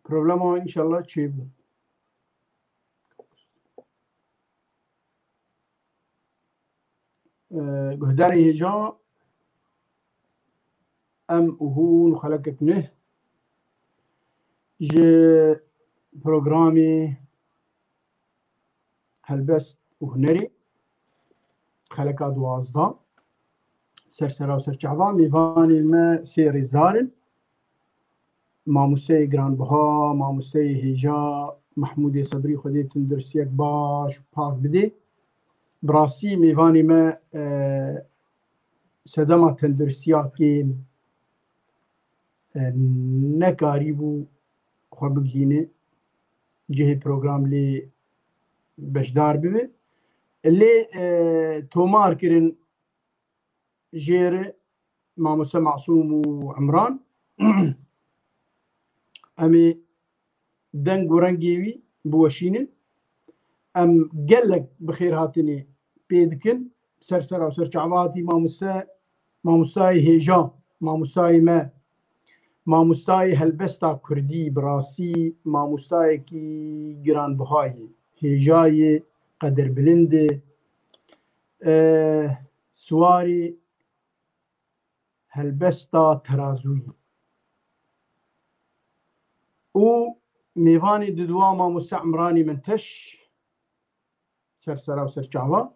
Problema inşallah çiğ bu. Guhdarên hêja em û hûn û xelekek nûh ji programê helbest û hunerê xeleka 12 sersera û serçava mêvanên me sê rêzdar in. Mamosteyê giranbiha, mamosteyê hêja Mehmûdê Sebrî Xwedê tunduristiyek baş û pak bide. Bi rastî mêvanê me sedema tenduristiya kêm nekarîbû xwe bigihîne cihê program lê beşdar bibe. Lê tomar kirin jêre mamoste Masûm û Imran em ê deng û rengê wî biweşînin. Em gelek bi xêrhatinê pê dikin. Sersera û serçava hatî mamostayê hêja, mamostayê me, mamostayê helbesta Kurdî bi rastî mamostayekî giranbihayê, hêjayê qederbilind e, siwarê helbesta terazûyê û mêvanê duduwa mamoste Imranê min teş sersera û serçava,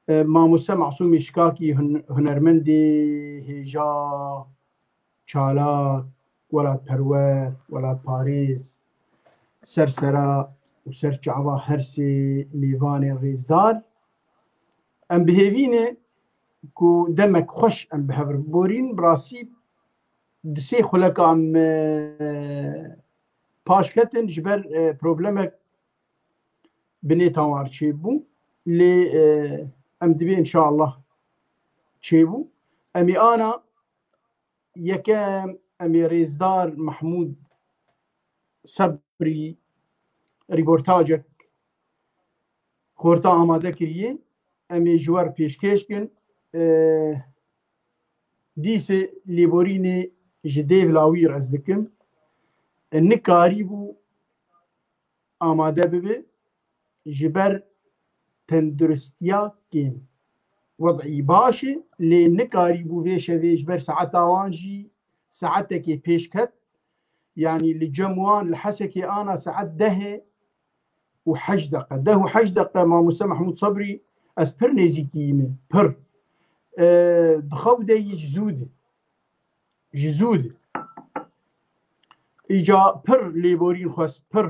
mamoste Masûmê Şikakî hunermendê hêja çalak, welatperwer, welatparêz, sersera û serçava her sê mêvanên rêzdar em bihêvîne ku demek xweş em bi hev borîn. Bi rastî di sê xuleka em paş ketin ji ber problemek bi nêtawar çêbû lê em divê înşallah çêbû. Em ê ana yekem em ê rêzdar Mehmûd Sebrî rîportajek xorta amade kiriye. Em ê ji we re pêşkêş kin. Dîsê lêborînê ji dêv lawîr ez dikim nikarîbû amade bibe ji ber tenduristiya kêm. Wedî baş e lê nikarîbû vê şevê ji ber saeta wan jî saetekê pêş ket. Yani li cem wan li Hesekê ana saet 10 û 8 deqe. 10 û 8 deqe mamoste Mehmûd Sebrî ez pir nêzîkî yîme, pir. Di Xewdê yî ji zû de. Îca pir lêborîn xwest, pir.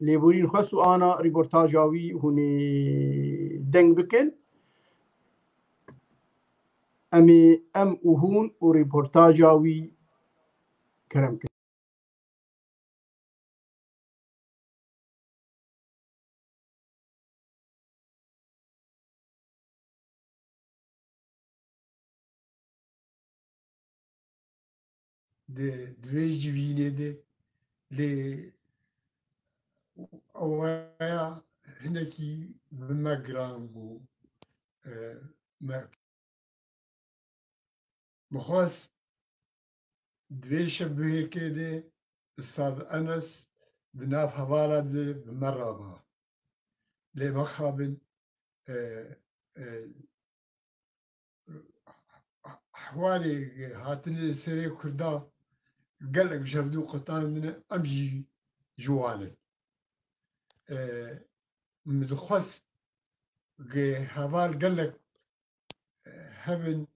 Lêborîn xwest û ana rîportaja wî hûn ê deng bikin. Em û hûn û rîportaja wî kerem kin. Divê civînê de lê ewaya hinekî bi me giran bû. Me bixwest divê şevbihêkê de Ustad Enes di nav hevala de bi me raba. Lê mexabin hewalê hatinê serê Kurda gelek jevdû qutan min e em jî ji wan in. Min dixwest heval gelek hebin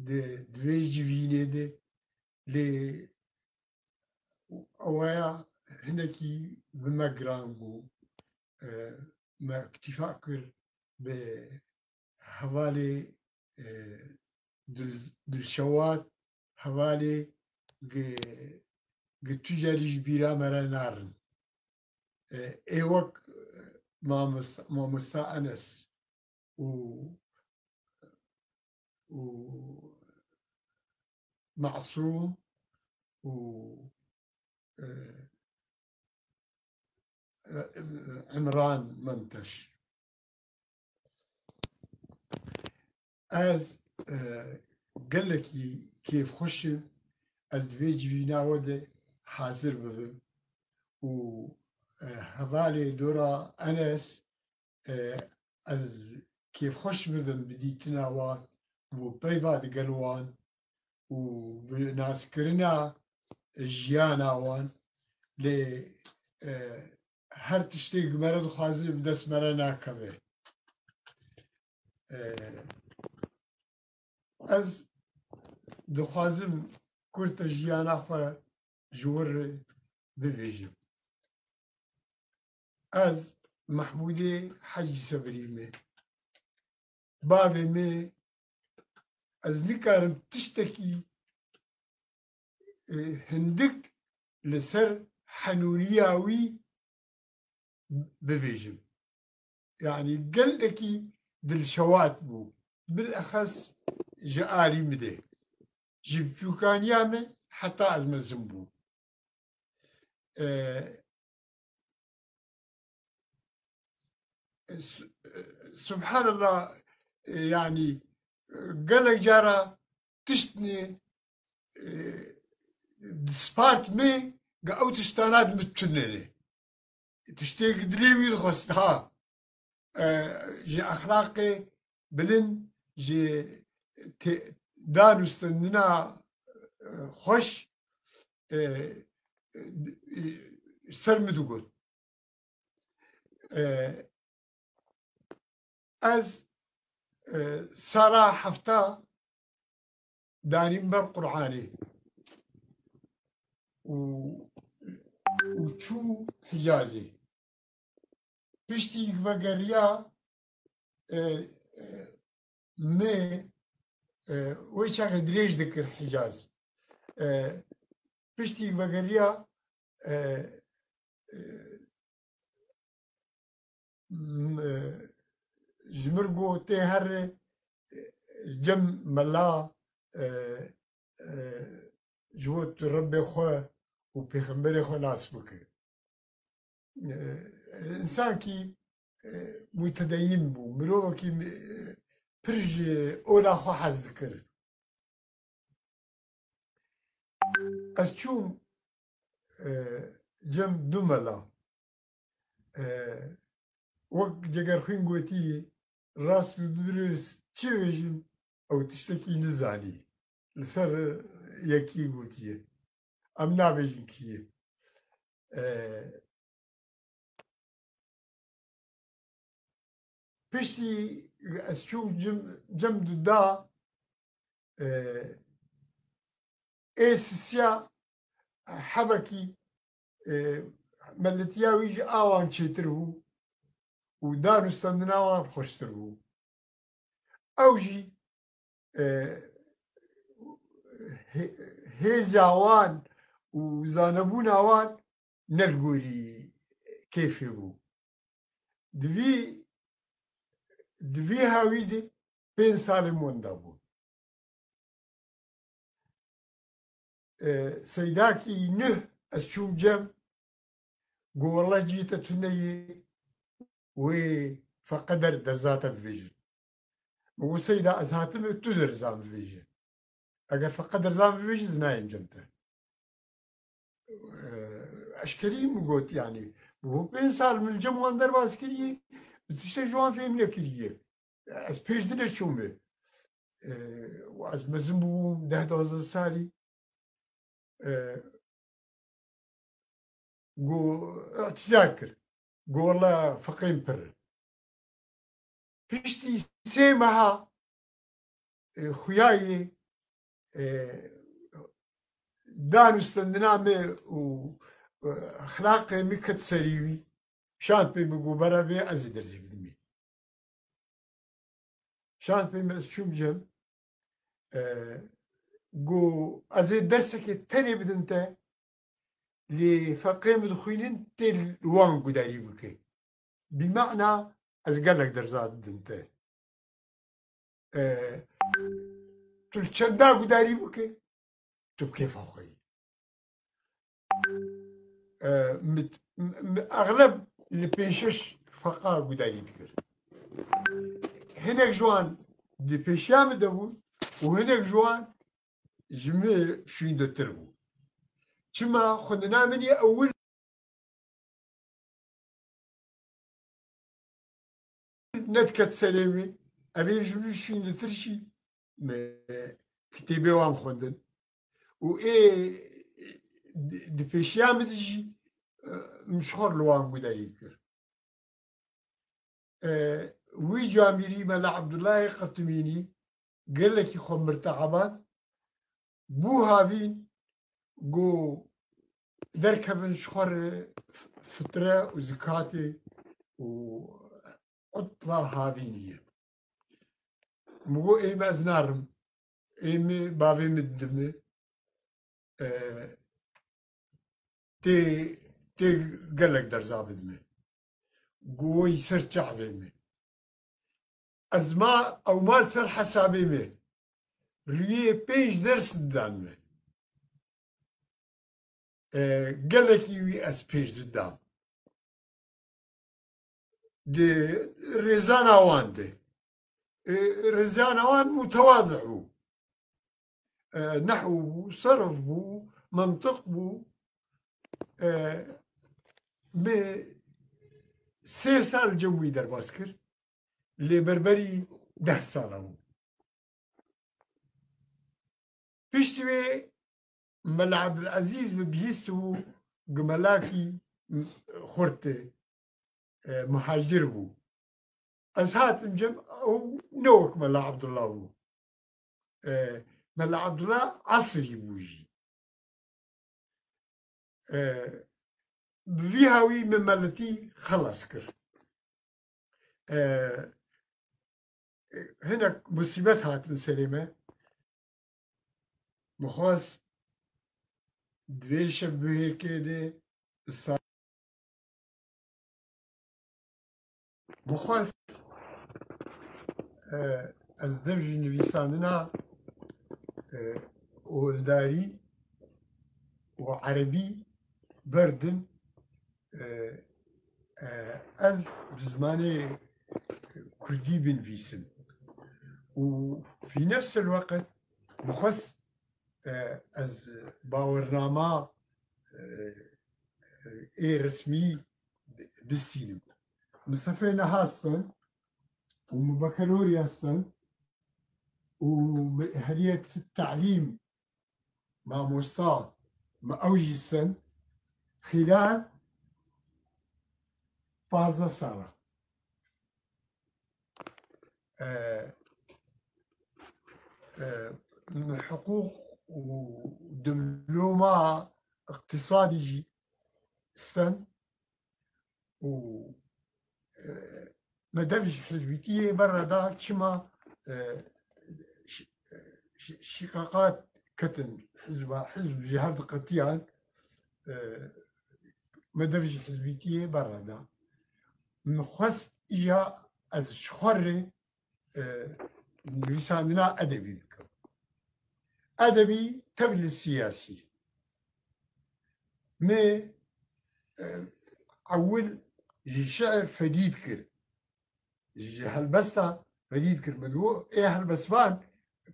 divê civînê de lê ewaya hinekî bi me giran bû. Me îktîfa kir bi hevalê دلشوات حوالي تجاريش بيرا مرا نارن ايوك ما مستأنس و معصوم و عمران منتش از قال لك كيف خش از دويج فينا وده حاضر بهم و هفالي دورا أنس از كيف خش بهم بديتنا وان و بيفاد قلوان و بناس كرنا جيانا وان ل هر تشتي مرض خازن بدس مرنا كبه از دخوازم كرت جيانا خو جور بفيجم از محمودي حج سبريمي بابي مي از نكارم تشتكي هندك لسر حنونياوي بفيجم يعني قلقي دل شوات بو بالأخص جآلي مدي جبتو كان يامي حتى أزم الزنبو سبحان الله يعني قالك جارة تشتني سبارت مي قاو تشتانات متنني تشتيق دليوي الخستها جي أخلاقي بلن جي دانو استننا خوش سرمدو قول از سارة حفتا دانين بر قرآني وشو حجازي بشتي بقريا مي ويش دريج ذكر حجاز بشتي بقريا جمرقو تهر جم ملا جوت ربي خو وبيخمبري خو ناس بك إنسان كي متدين بو مرو كي برج أولا خو حذكر أشوم جم دملا وقت جگر خوين قوتي راس درس تشوجم أو تشتكي نزاني لسر يكي قوتي أم نابجن كي بشتي أشوم جم دا إيسيا حبكي ملتيا ويجي آوان تشتره ودارو استندناوان خوشتره أوجي هيزاوان وزانبوناوان نلقوري كيف يبو دفي هاويدي بين سالمون دابو سيداكي نه أشوم جم قو والله جيت تنيي فقدر دزات الفيجن وسيدا أزهاتم تدر زام الفيجن أجر فقدر زام الفيجن زنايم جمته أشكري مقوت يعني وهو بين سال من الجموان درب عسكرية بتشتغل جوان فيهم لكريه از پیش دل شومه و از مزموم 10-12 سالي قو اعتذاكر قو والله فقيم بر بيشتي سيمها خياي دانو استندنامي واخلاقي مكت سريوي شانت بي مقو برا بي ازي درزي بدمي شان بيمس شو بجم جو أزي درسك تاني بدنتا لفقيم الخوينين تل وان قداري بكي بمعنى أزقلك درزات دنتا تلشندا قداري بكي تبكي فوقي أغلب اللي بيشش فقار قداري بكر هناك جوان دي بيشام دبون وهناك جوان جميع شوين دو تربو كما خدنا مني أول نتكت سلامي أبي جميع شوين دو ترشي كتابي وان خندن وإيه دي بيشام دجي مشخور لوان قداري بكر وي جاميري ملا عبد الله قرطميني قال لك يخو مرتعبان بو هافين جو دركبن شخور فطرة وزكاتي وعطلة هذينية مو إيما أزنارم إيما بابي مدمي تي قال لك درزا بدمي جو يسر شعبي أزما أو مال سر حسابي مي ريه بيش درس دان قال لك يوي أس بيش دان دي رزانا وان دي رزانا وان متواضع بو نحو بو صرف بو منطق بو ب 3 سال جوي درباس كر اللي بربري 10 سال بو بيشتوي ملا عبد العزيز ببيستو قملاكي خورتي مهاجر بو أزهات مجم أو نوك ملا عبد الله بو ملا عبد الله عصري بوجي بفيهاوي من ملتي خلص كر هنا مصيبات هات السليمة مخاص دويش بهيك كده مخاص از دمج نویساننا ولداري وعربي بردن از بزماني كردي بنفيسن وفي نفس الوقت مخص از باورنامه اي رسمي بالسينما مصفينا هاستن ومبكالوريا هاستن وأهلية التعليم مع مستوى ما أوجي السن خلال 15 سنة من حقوق ودبلومة اقتصادي السن و مدرج حزبيتية برا دا كما شقاقات كتن حزب جهاد قتيان مدرج حزبيتية برا دا مخص إجا از شخور لساننا أدبي بكم أدبي تبل السياسي ما أول شعر فديد كر هالبستا فديد كر مدو إيه هالبسفان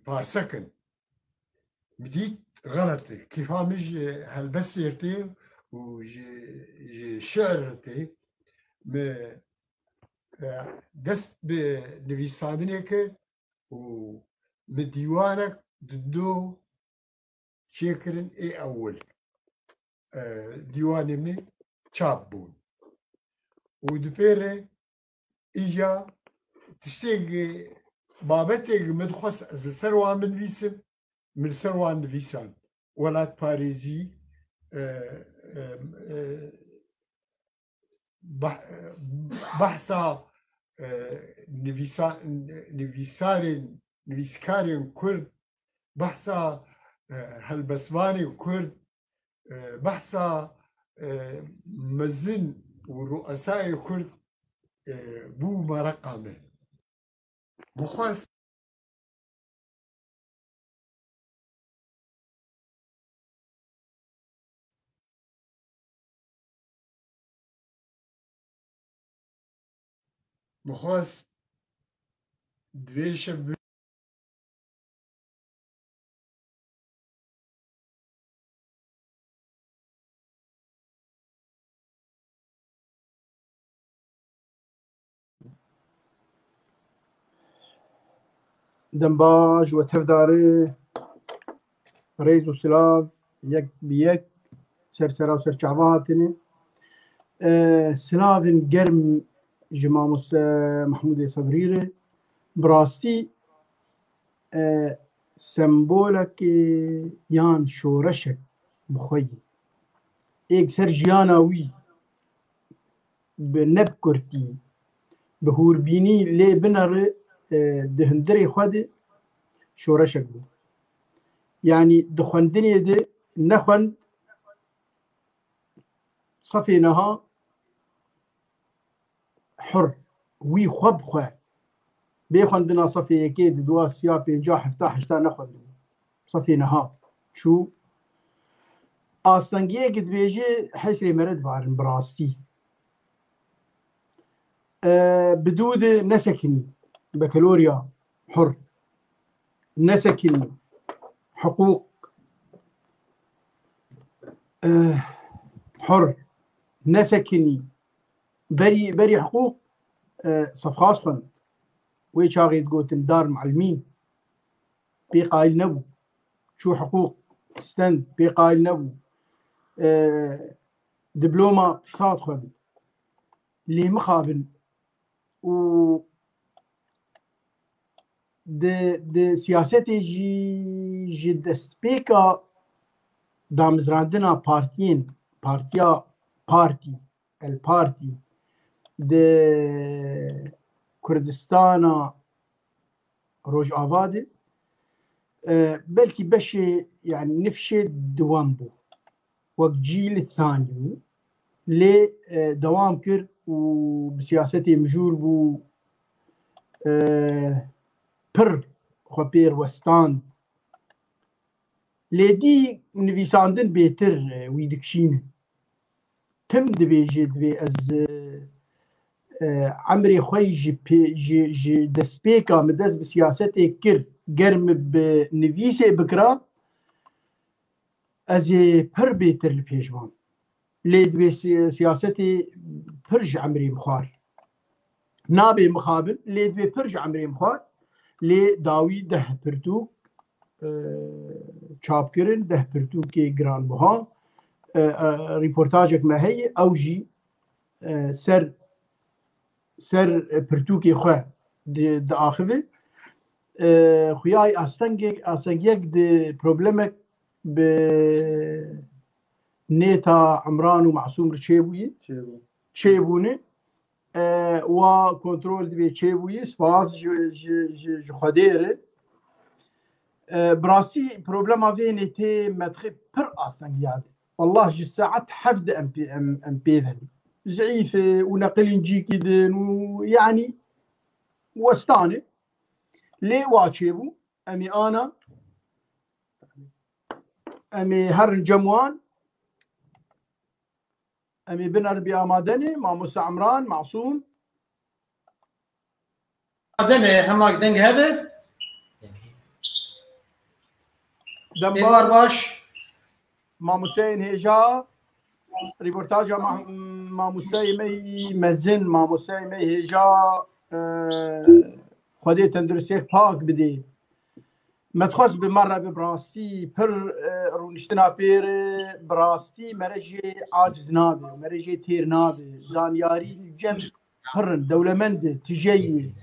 بارسكن بديت غلط كيف مش هالبس يرتي وشعرتي ما دست بنويسانك ومديوانك ضدو شكرن ايه اول ديواني من تشابون ودبيري اجا تشتيق بابتك مدخص از سروان من فيسم من سروان فيسان ولات باريزي بحثا نویسکارین کورد بحثا هەلبەسوانی کورد بحثا مەزن و ڕوئەسای کورد بوو مەرەقامێ بخواست دوێشە دەمباش و تەفدارێ ڕێز و سلااو یەک بەیەک سەرسەرا و سەرچاوە هاتنێ سلااوین گەرم ji mamoste Mehmûdê Sebrîrê bi rastî sembolekê yan şoreşek bi xwe yî êk ser jiyana wî bi nebkurtî bi hûrbînî lê binere di hundirê xwe de şoreşek bû yanî di xwendinê de nexwend sefê neha حر وی خو بخوا بێ خوێندنا سەفێ یەکێ دوا سیا پێنجا هەفتا هەشتا نەخوێندم سەفێ نەها چوو ئاستەنگیەکت بێژێ حەسرێ مەرەد بارن بڕاستی بدوودێ نەسەکنی بە کەلۆریا حر نەسەکنی حقوق حر نەسەکنی بري حقوق صفخاص خوند وي شاغيد قوتن دار معلمين بي قايل نبو شو حقوق ستند بي قايل نبو دبلومة اقتصاد خوند لي مخابن و د سياستي جي دست بيكا دامزراندنا بارتي البارتي د کوردستانە ڕۆژئاوا بەلکی بەشێ یعنی نفشێ دوام بوو وەک جیلی ثانی بوو لێ دەوام کرد و بسیاسەتێ مژور بوو پڕ خۆ پێروەستاند لێدی نویساندن بێتر وی دکشینە تم دبێژێ دوێ ئەز عمرێ خۆی ji destpêka min dest bi siyasetê kir germ bi nivîsê bikira ez ê pir bêtir li pêşvan lê divê siyasetê pir ji emrê bixwar nabê mixabin lê divê pir ji emrê bixwar lê dawî deh pirtûk çapkirin deh pirtûkê giranbiha rîportajek me heye ew jî ser pirtûkê xwe diaxive xuyayê astengiyek di problemek bi nêta Emran û Masûm re çêbûne wa kontrol divê çêbûyê spas ji Xwedê re bi rastî problema vê nêtê medxê pir astengiya de والله ji saet heft de em pêvin ضعيفة ونقل جيكدن ويعني وستاني لي واتشيبو امي انا امي هر جموان امي بنر بيامادني مع موسى عمران معصوم دني هماك دنگ هبه دمار باش مع موسى هجا ريبورتاج مع مسايمي مزن مع مسايمي هجا خدي تندرسيك باك بدي ما تخص بمرة ببراستي بر رونشتنا بير براستي مرجي عاجز نابي مرجي تير نابي زانياري الجم هرن دولمند تجي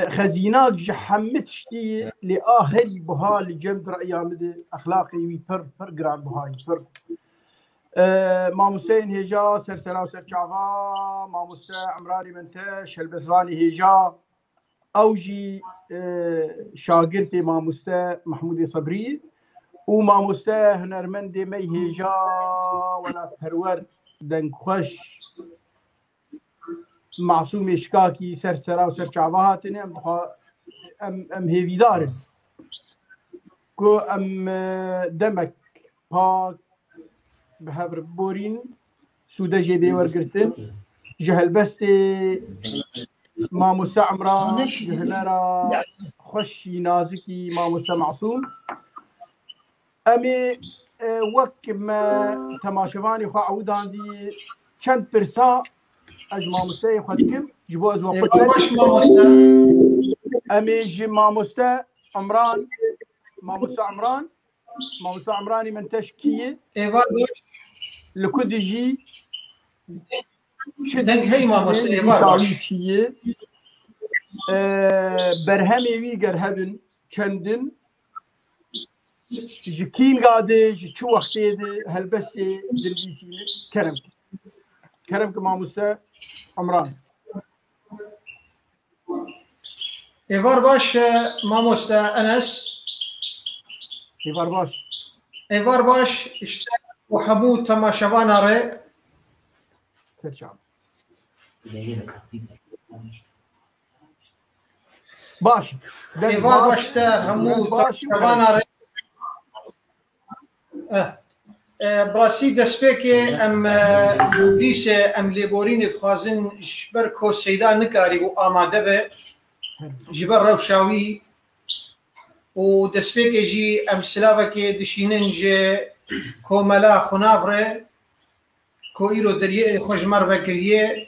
خزيناك جحمت شتي لآهري بها لجمد رأيامد أخلاقي وي بر قران بهاي بر ماموسين هجا سرسرا وسرچاوا ماموسا عمراني منتش البزواني هجا اوجي شاگرد ماموستا محمود صبري وماموستا هنرمند ميهجا ولا پرور دنگ خوش معصوم شكاكي سر سرا وسر شعبهاتن ام هيفيدار كو ام دمك باك بهبر بورين سودا جيبي ورقرتن جهل بستي ماموسا عمران جهنرا خوشي نازكي ماموسا معصوم امي وك ما تماشفاني خو عودان دي چند برسا اج ماموسا خدكم جبو از وقت امي جي ماموسا عمران ماموسا عمراني من تشكيه لكود جي دنگ هی ماموستا ایوار باش برهمي ويقر هبن چندن جكين قادي شو وقتي هل بس دربيسي كرمك ماموستا عمران ایوار باش ماموستا انس ایوار باش اشتا وحمود تماشوان اره ترجع باش ایوار باشتا همود تماشوان اره براسي دسبيكي ام بيس ام ليبورين تخوازن جبر كو سيدا نكاري و آماده به جبر روشاوي و دسبيكي جي ام سلاوكي دشينن جي كو ملا خنابره كو ايرو دريه خوشمر بكريه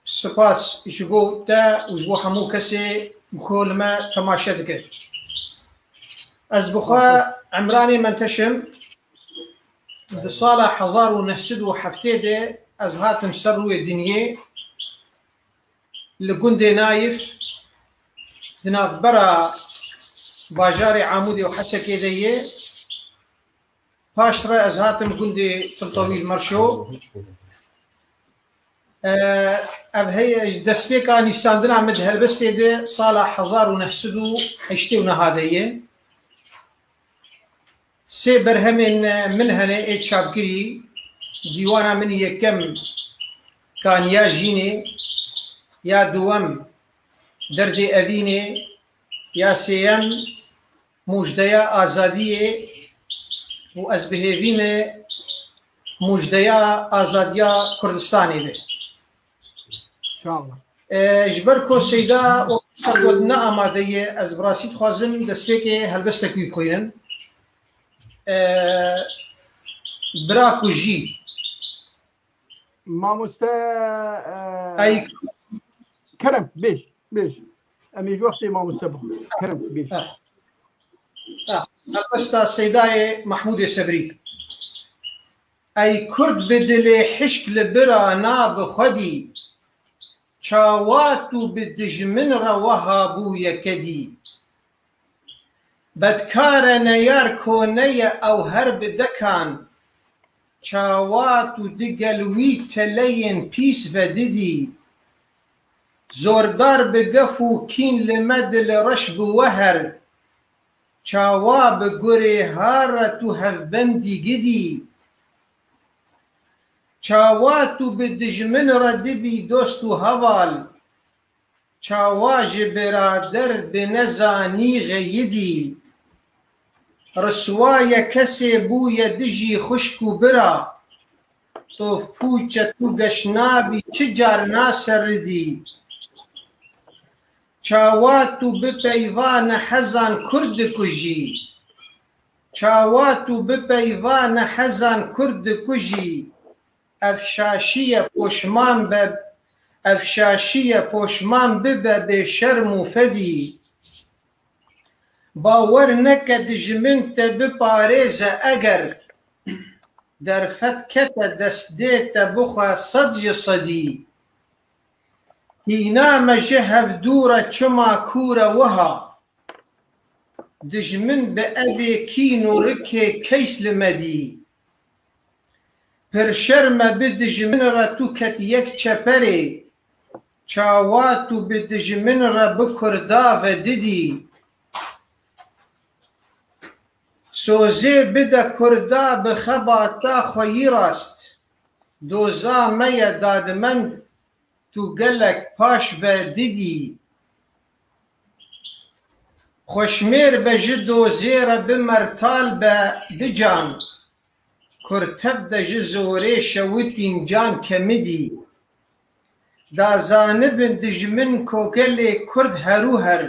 سپاس جبو تا و جبو همو كسي كل ما تماشتك از بخوا عمراني منتشم د ساله 1907 از هاتم سر روی دنیه لگوند نایف دناف برا باجار عمودي وحسكي ديه پاشره از هاتم گوند طويل مرشو اب هي دسبيكا نيساندنا مد هلبستي ده ساله 1908 نهاديه سي برهمن من هنا اي شابكري ديوانا من يكم كان يا جيني يا دوام دردي أبيني يا سيم مجديا آزادية وأزبهيفين مجديا آزادية كردستاني به إن شاء الله جبركو سيدا وقدنا آمادية از براسيت خوازم دسبيكي هلبستك بيبخوينن براكو جي ماموستا اي كرم بيش امي جو وقتي ماموستا كرم بيش هلبستا سيداي محمود صبري اي كرد بدلي حشك لبرا ناب خدي چاواتو بدجمن روها بو يكدي بدكار نيار كونية أو هرب دكان چاواتو دقلوي تلين بيس فددي زوردار بقفو كين لمد لرشب وهر چاوا بقري هارتو هفبندي قدي چاواتو بدجمن ردبي دوستو هوال چاواج برادر بنزاني غيدي رسوايا كسي بويا دجي خشكو برا طوف بوچا تو گشنابي چجار ناسردي چاواتو بپيوان حزان كرد كجي چاواتو بپيوان حزان كرد كجي افشاشية پوشمان بب افشاشية پوشمان ببه بشرم و فدي باور نکد جمنت بپاريزه اگر در فتكت دست ديت بخوا صدي صدي هينا مجهف دورة چما كورة وها دجمن بأبي كينو ركي كيس لمدي پر شرم بدجمن را تو کت یک چپره چاوات و بدجمن را بکردا و دیدی سوزه بده کردا بخباتا خویی راست دوزا میا دادمند تو گلک پاش و دیدی خوشمیر بجی دوزه را بمرتال بجان کرتب دجی زوره شویتین جان کمیدی دا زانبن دجمن کوگل کرد هرو هر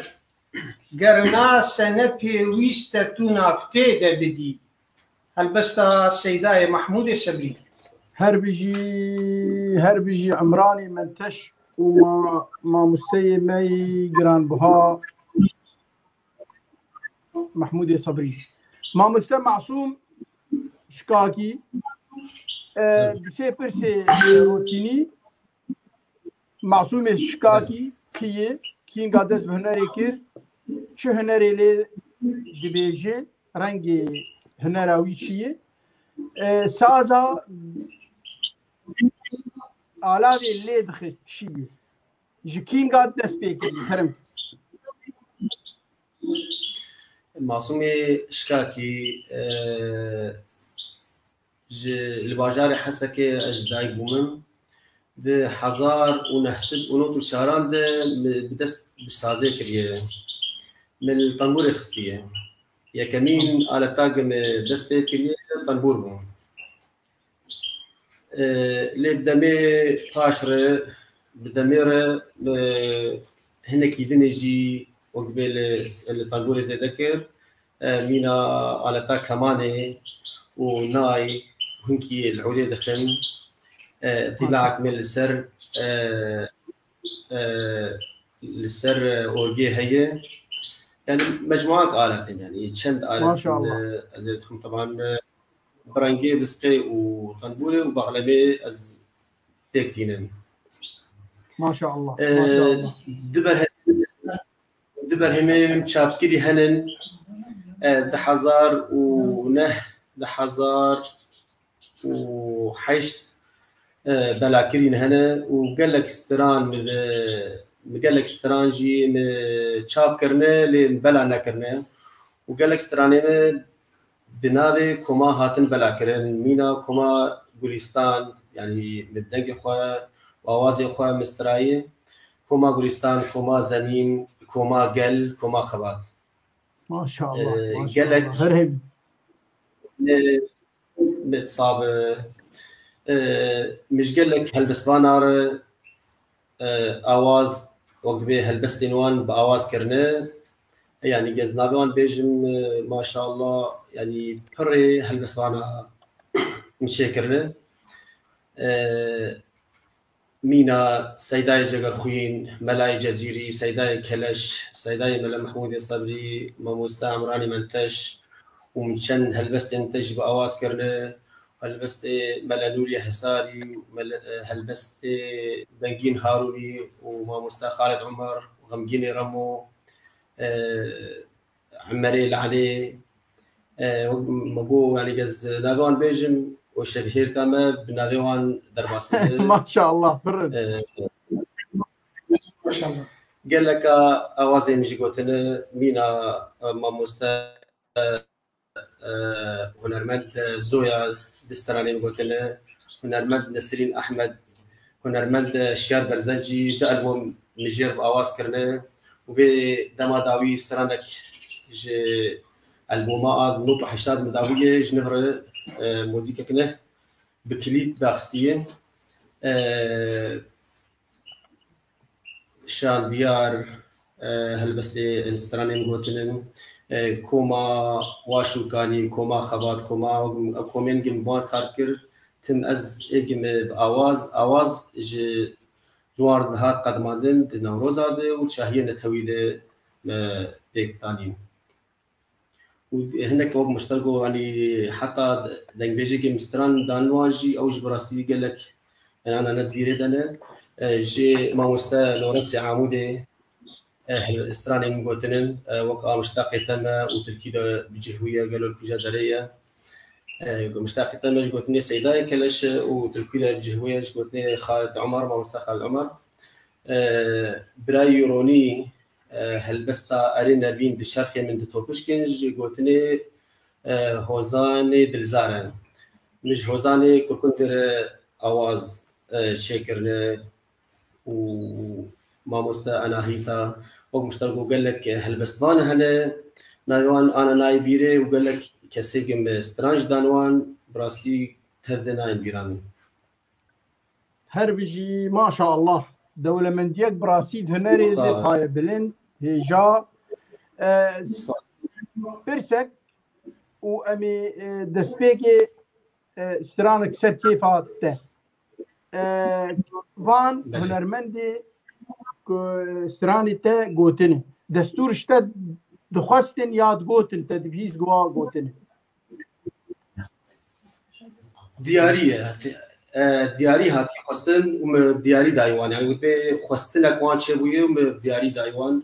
گرنا سنه پیویست تو نافته ده بدی. هلبستا سیدای محمود صبری هر بيجي عمراني منتش وما مستي مي جران بها محمود صبري ما مستي معصوم شكاكي بسي برسي روتيني معصوم شكاكي كين قادس بهنري كير شو هنري لي دبيجي رنگي هنراوي شيء سازا علاوه لي دخل شيء جكين قاد دس بيكي كرم معصوم شكاكي الباجار حسكي اجداي بومن ده حزار ونحسب ونوت الشهران ده بدست بالسازي كريه من الطنبور خستيه يا كمين على تاجم دست كريه طنبور بو لي بدمي طاشره بدميره هناك يدنجي وقبل الطنبور زي ذكر مينا على تاج كمانه وناي هنكي العودة دخن طلعك من السر السر أورجي هي يعني مجموعة آلات يعني تشند آلات ما شاء الله أزيدهم طبعا برانجي بسقي وطنبوري وبغلبي أز تكتينن ما شاء الله ما شاء الله دبر همين شابكري هنن دحزار ونه دحزار وحشت بلاكرين هنا وقال لك سترانجي تشاب كرنا لبلا نكرنا وقال لك ستراني بنادي كوما هاتن بلاكرن مينا كوما غوليستان يعني مدنق خو واوازي خو مستراي كوما غوليستان كوما زمين كوما قل كوما خبات ما شاء الله ما شاء الله هرهب متصاب مش قال لك هالبسطانار آواز وقبه هالبستينوان بآواز كرنا يعني جزنابوان بيجم ما شاء الله يعني بري هالبسطانا مشاكرنا مينا سيداي جگر خوين ملاي جزيري سيداي كلش سيداي ملا محمود الصبري ماموستا عمراني منتش ومشان هالبستين تج بآواز كرنا هلبست ملا نوري حساري هلبست بنجين هاروني وماموستا خالد عمر وغمجيني رمو عمري العلي مقو يعني جز ناغوان بيجم وشبهير كما بناغوان درباس ما شاء الله برد ما شاء الله قال لك اوازي مجي قوتنا مينا ماموستا هنرمند زويا دستراني قوتنا هنرمند نسرين احمد هنرمند شيار برزنجي تألبوم نجير بأواز كرنا وبي دما داوي سرانك جي ألبومات نوتو حشتاد مداوية جنفر موزيكا كنه بكليب داخستين شان ديار هلبستي استرانين قوتنن كوما واشو كاني كوما خبات كوما كومين جنبان كاركر تم از اجم بآواز ج جوار هات قدماندن نوروزاده وشاهية نتويده بيك تانين وهناك وقت مشتركوا يعني حتى دنگ بيجي كي مستران دانواجي او جبراستي قال لك انا ندير دنا جي ما مستا لورنسي عمودي استراني مغوتنن وقع مشتاق تما وتركيده بجهويه قالوا الكوجا دريه مشتاق تما جوتني سيداي كلش وتركيده بجهويه جوتني خالد عمر ما مستا خالد عمر برای یورونی هلبستا اری نوین دشرخی من دتوپش کنج گوتنی هوزان دلزارن مش هوزان کرکندر آواز شکرنه و ماموستا اناهیتا و مشترک قال لك هلبستوان هنا نايوان انا نايبيري وقال لك كسيجم سترانج دانوان براستي تردناين بيران هربجي ما شاء الله دولة من ديك براسيد هنري هاي بلند هيجا برسك وامي دسبيكي سترانك سر كيفات فان هنرمندي ستراني تا قوتني دستور اشتد دخواستن یاد گوتن تدبیز گوا گوتن دیاری هاتی خواستن و دیاری دایوان یعنی به خواستن اقوان چه بویه و دیاری دایوان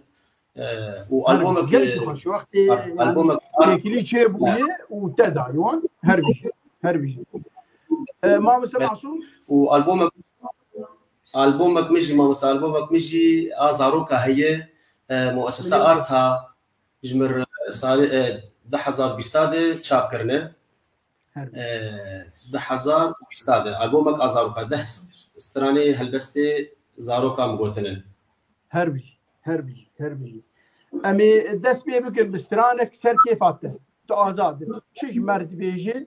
و آلبوم که وقتی آلبوم کلی چه بویه و تا دایوان هر بیش ما مثل معصوم و آلبومك مشي ما مثل آلبومك مشي آزاروكا هي مؤسسة آرتها جمر صار 10,000 چاپ کرنه 10,000 البومك آزاروكا 10 استراني هلبسته زاروكا مگوتنن هر بيجي امي دست بيه بكر بسترانك سر كيفاته تو آزاد چش مرد بيجي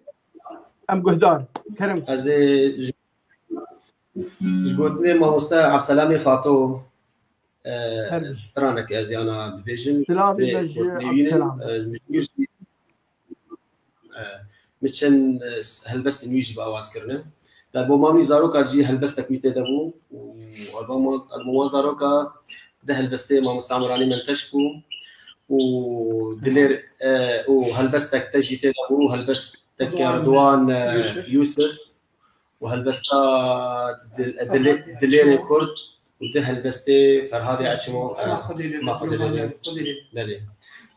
ام قهدار كرم از جگوتنه ماموستا عبدالسلام فاتو سترانك از انا ببيجن سلامي بجي عبدالسلام مچن هلبست نویج با آواز کرنه در بومامی زاروکا جی هلبستک میته دبو و البوم زاروکا ده هلبسته ما مستعمرانی منتشکو و دلیر و هلبستک تجی تدبو هلبستک اردوان یوسف و هلبستا دلیر کرد و ده هلبسته فرهاد عچمو ما خدلی بله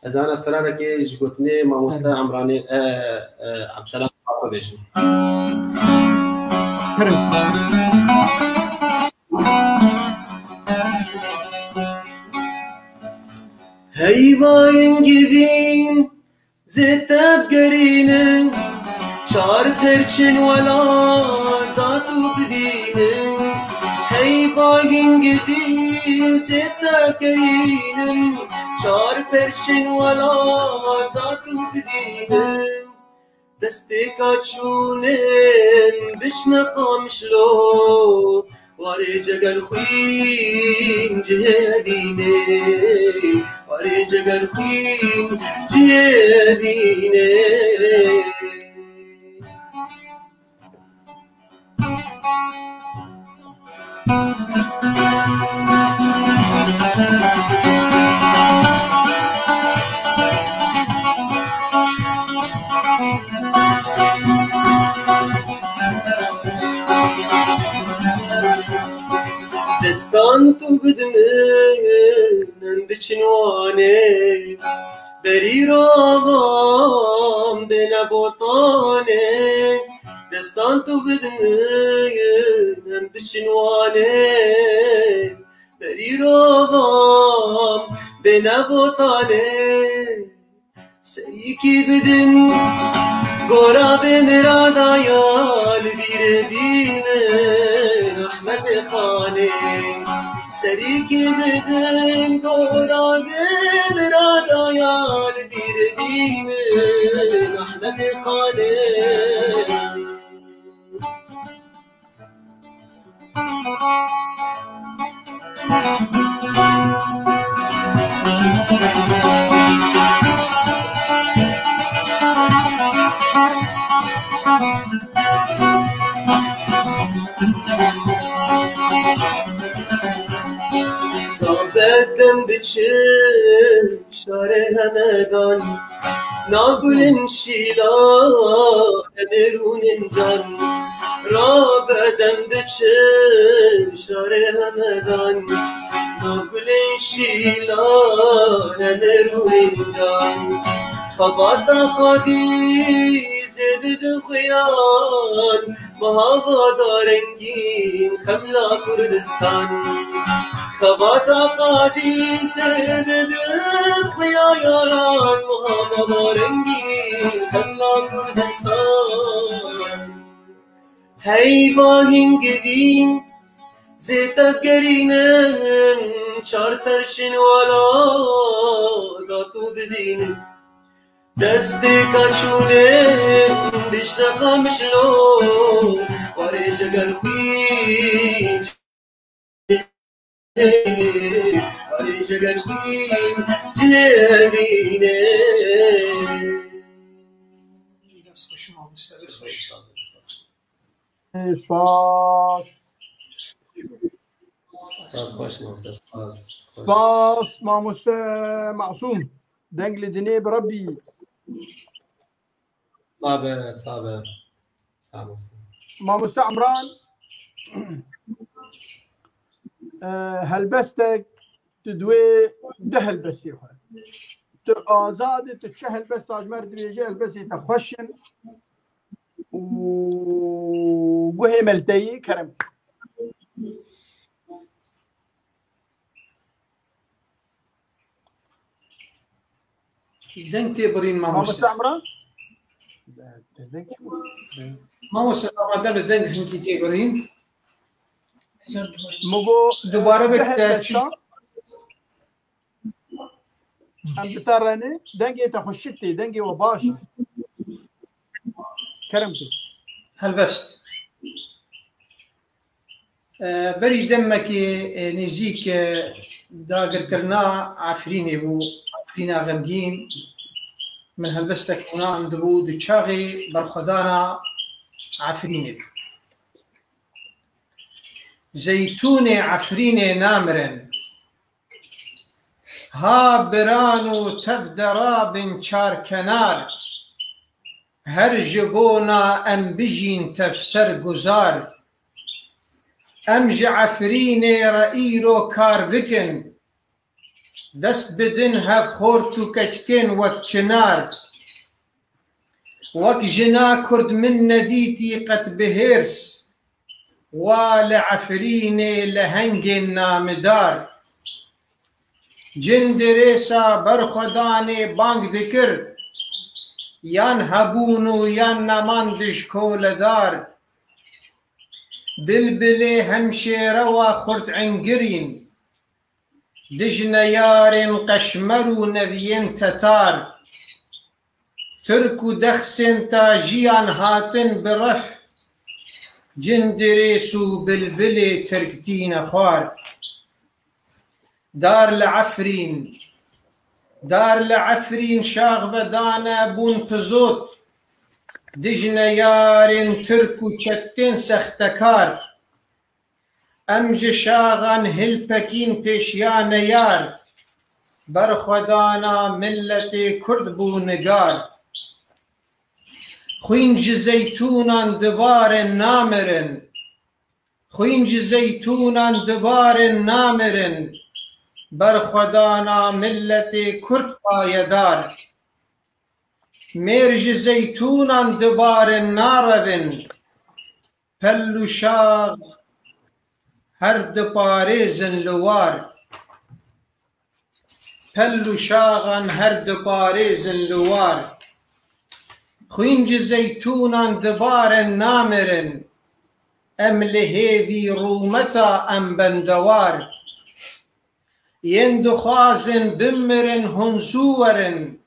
از آن استرانه که جگوتنه ماموستا عمرانی عبدالسلام فاتو بیشن هیواین گیوین زتاب گرینن چار ترچن ولا داتو بدینن هیواین گیوین زتاب گرینن چار ترچن ولا داتو بدینن دست بکاچونن بچنا قامشلو واري جگل خوین جهدینه واري جگل خوین جهدینه دستان تو بدمن بچنوانه بری راغام به نبوتانه دستان تو بدمن بچنوانه بری راغام به نبوتانه سیکی بدن گورا به نرادا یال بیر بینه رحمت خانه سریکی بدن گورا به نرادا یال بیر بینه رحمت خانه بدم بچه شاره همدان ناگلن شیلا نرون جان را بدم بچه شاره همدان ناگلن شیلا نرون جان خباتا قادی زبد خیان مهابا دارنگین خملا کردستان خباتا قادی سردم خیا یاران محمد رنگی خلا کردستان هی واهنگ دین زیتب گرینن چار پرشن والا داتو بدینن دست کشونه بشنقا مشلو واره جگر خویش واره جگر خویش جهرینه سپاس سپاس ماموستا معصوم دنقل دنيا بربي صابر ماموستا عمران هلبستك تدوي ده هلبستي آزاد تتشه هلبست اجمر دريجي هلبستي تخشن وقهي ملتي كرم دنگ تبرين ماموستا عمران ماموستا عمران دنگ هنكي تبرين مگو دوباره بك ام بتراني دنگي تخشتي دنگي وباشي كرمتي هلبست بري دمك نزيك داقر كرنا عفريني بو عفرينا غمجين من هلبستك هنا عند بو دشاغي برخدانا عفريني زيتوني عفريني نامرن ها برانو تفدرا بن چار کنار هر جبونا ام بجين تفسر گزار ام جعفرين رئيرو كار بكن دست بدن هف خورتو كچكن وكچنار وك جنا كرد من نديتي قد بهرس ولعفرين لهنگ نامدار جندريسا برخداني بانگ دكر یان هبونو یان نماندش کولدار بلبلی همشیره و خورد عنگرین دجن یارن قشمر و نوین تتار ترکو دخسن تاجیان هاتن برف جندريسو بلبلی تركتين خوار دار لعفرين شاغ بدانا بون بزوت دجن يارن تركو چتن سختكار امج شاغن هلپكين پیشيان يار برخدانا ملت كرد بو نگار خوينج زيتونان دبار نامرن خوينج زيتونان دبار نامرن برخدانا ملت کرد پایدار مرج زیتونان دبار نارون پلو شاغ هر دپاره زنلوار پلو شاغن هر دپاره زنلوار خوینج زیتونان دبار نامرن ام لهیوی رومتا ام بندوار يندو خازن بمرن هنزورن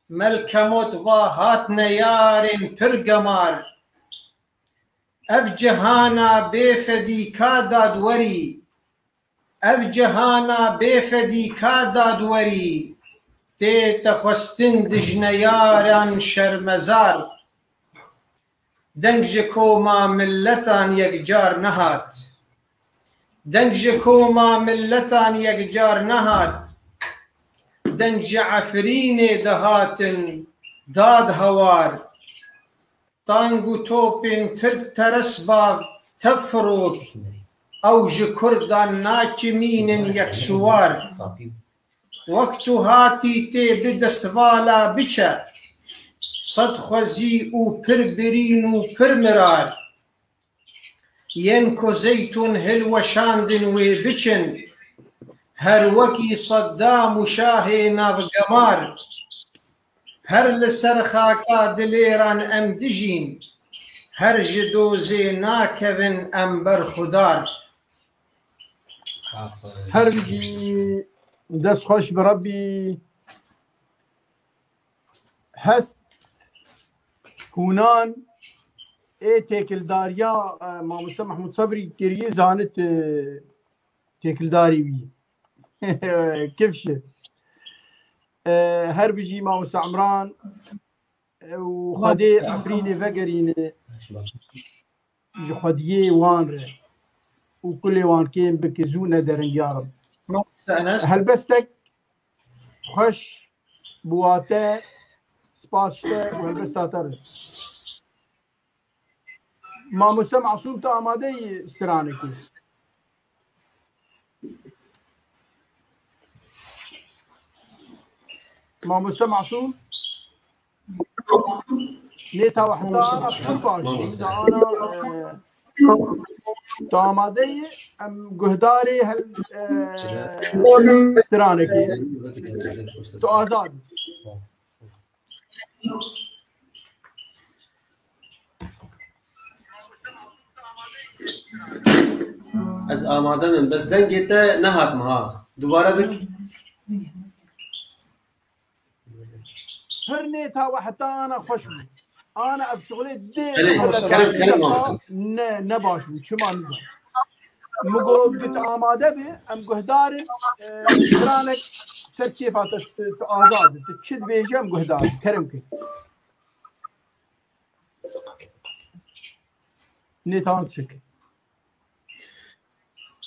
ملكموت واهات نيارن برقمار اف جهانا بفدي كاداد وري اف جهانا بفدي كاداد وري تي تخستن دجنيارن شرمزار دنج كوما ملتان يكجار نهات دنج كوما ملتان يكجار نهات دنج عفرين دهاتن داد هوار تانگو توپن ترك ترسبا تفروك اوج كردان ناچمين يكسوار وقتو هاتي تي بدستوالا بچا صد خوزي او پر برين و پر مرار ينكو زيتون هلوة شاندن وبچن هر وكي صدام وشاهي ناف قمار هر لسرخاكا دليران ام دجين هر جدوزي ناكفن ام برخدار هر بيجي دست خوش بربي هست هونان اي تيكلداريا ماموستا محمود صبري كريه زانت تيكلداري بي كيفشه هر بيجي ماموستا عمران وخدي عفريني فقرين خديه وان وكل وان كين بكزونا درن يا رب هل بستك خوش بواتا سباشتا وهل بستاتر ما مستمع صوبتا آماده استرانكي ما مستمع صوب نيتا وحدا أفضل أنا آماده ام گهداری هل استرانكي تو آزاد از آماده من بس دنگیتا نهات مها دوباره بك هر نيتا وحدا أنا خوش أنا بشغلي دي كلام نباشو شو ما نزل مقول قلت آماده بي أم قهدار استرانك سر كيفات آزاد تشد بيجي أم قهدار كرمك نيتان تشك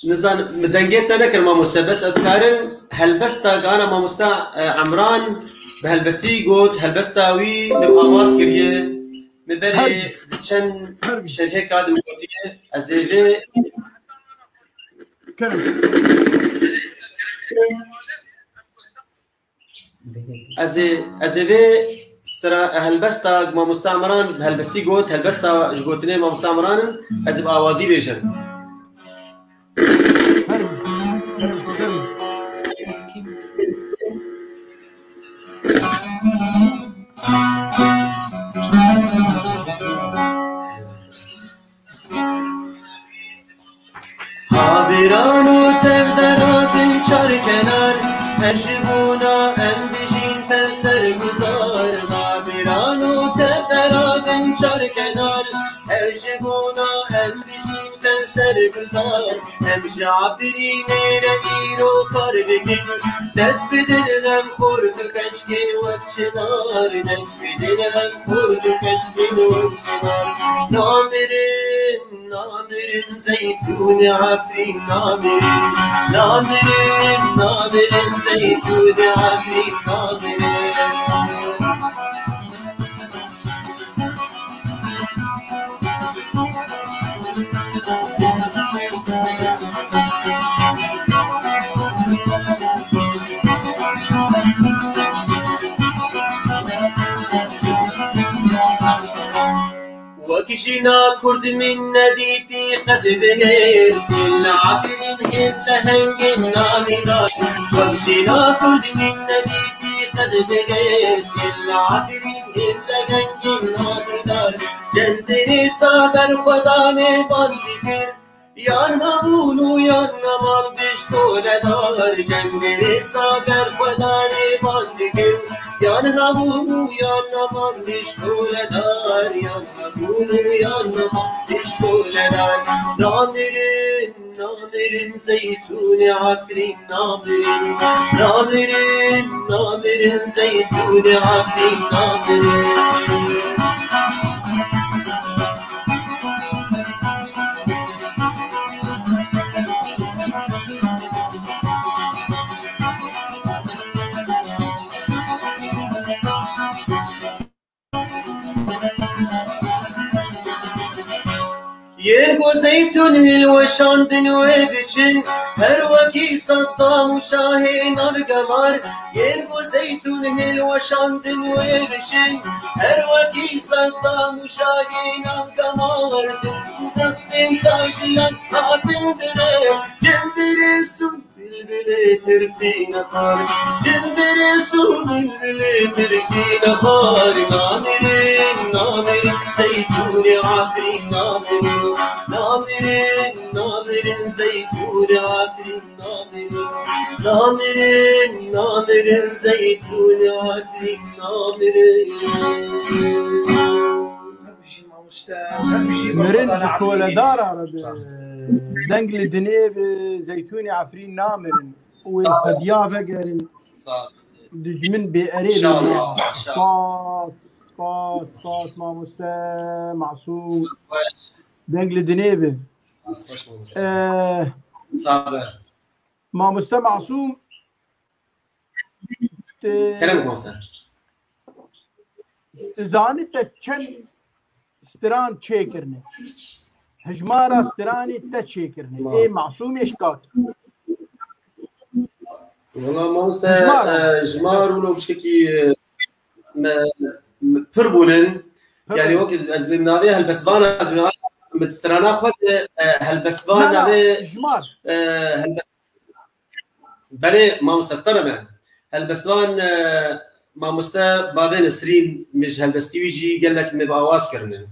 نزان مدنجيتنا نكر ما بس أذكارن هل بستا قانا ما مستا عمران بهل بستي قوت هل بستاوي نبقى ماسكريه مبري چن شرحه كاد مقوتيه ازيفي كرم ازيفي هل بستا ما مستعمران هل بستي قوت هل بستا جوتني ما مستعمران ازيب اوازي بيشن Habirano tevderatın çar kenar Eşibuna endişin tevser güzar Habirano tevderatın çar kenar Eşibuna endişin tevser güzar Hem şafirine reviro kar begin Despidilem kurdu kaçkin vakçınar Despidilem kurdu kaçkin vakçınar Namirin zeytuni afrin Namirin zeytuni afrin وكشنا كرد من نديتي قد بهس العفرين هبل هنجن نامدار وكشنا كرد من نديتي قد بهس العفرين هبل هنجن نامدار جندري صادر خداني بالذكر Yanma bunu yanmam beş tole dar Kendini saber fedani bandikim Yanma bunu yanmam beş tole dar Yanma bunu yanmam beş tole dar Namirin zeytuni afrin Namirin zeytuni afrin Yer زيتون الوشاندن وبچن هر وكي صدام وشاهين القمر ينقو زيتون الوشاندن وبچن هر وكي صدام وشاهين القمر دستين تاجيان هاتن دره جندري سو بلبلي تركي نهار جندري سو بلبلي تركي نهار ناظرين ناظرين زيتون عافرين ناظرين ناظرين ناظرين زيتون عافرين ناظرين ناظرين ناظرين زيتون عافرين ناظرين مرن كولا دارا دنقل دنيب زيتوني عفرين نامرن والفديا فقرن دجمن بأريد ان شاء الله ان شاء الله سباس ما معصوم دنقل دنيب صابر ما معصوم كلامك موسى زانت چن استران چیکرنه هجمار استرانی تا چیکرنه ای معصوم اشکات والله موسى جمار ولو بشكي بربولن يعني وقت ازبي منادي هالبسبان ازبي متسترانا خد هالبسبان هذا جمار بلي ما مسترمه هالبسبان ما مستا بابي نسرين مش هالبستي يجي قال لك مباواز كرنا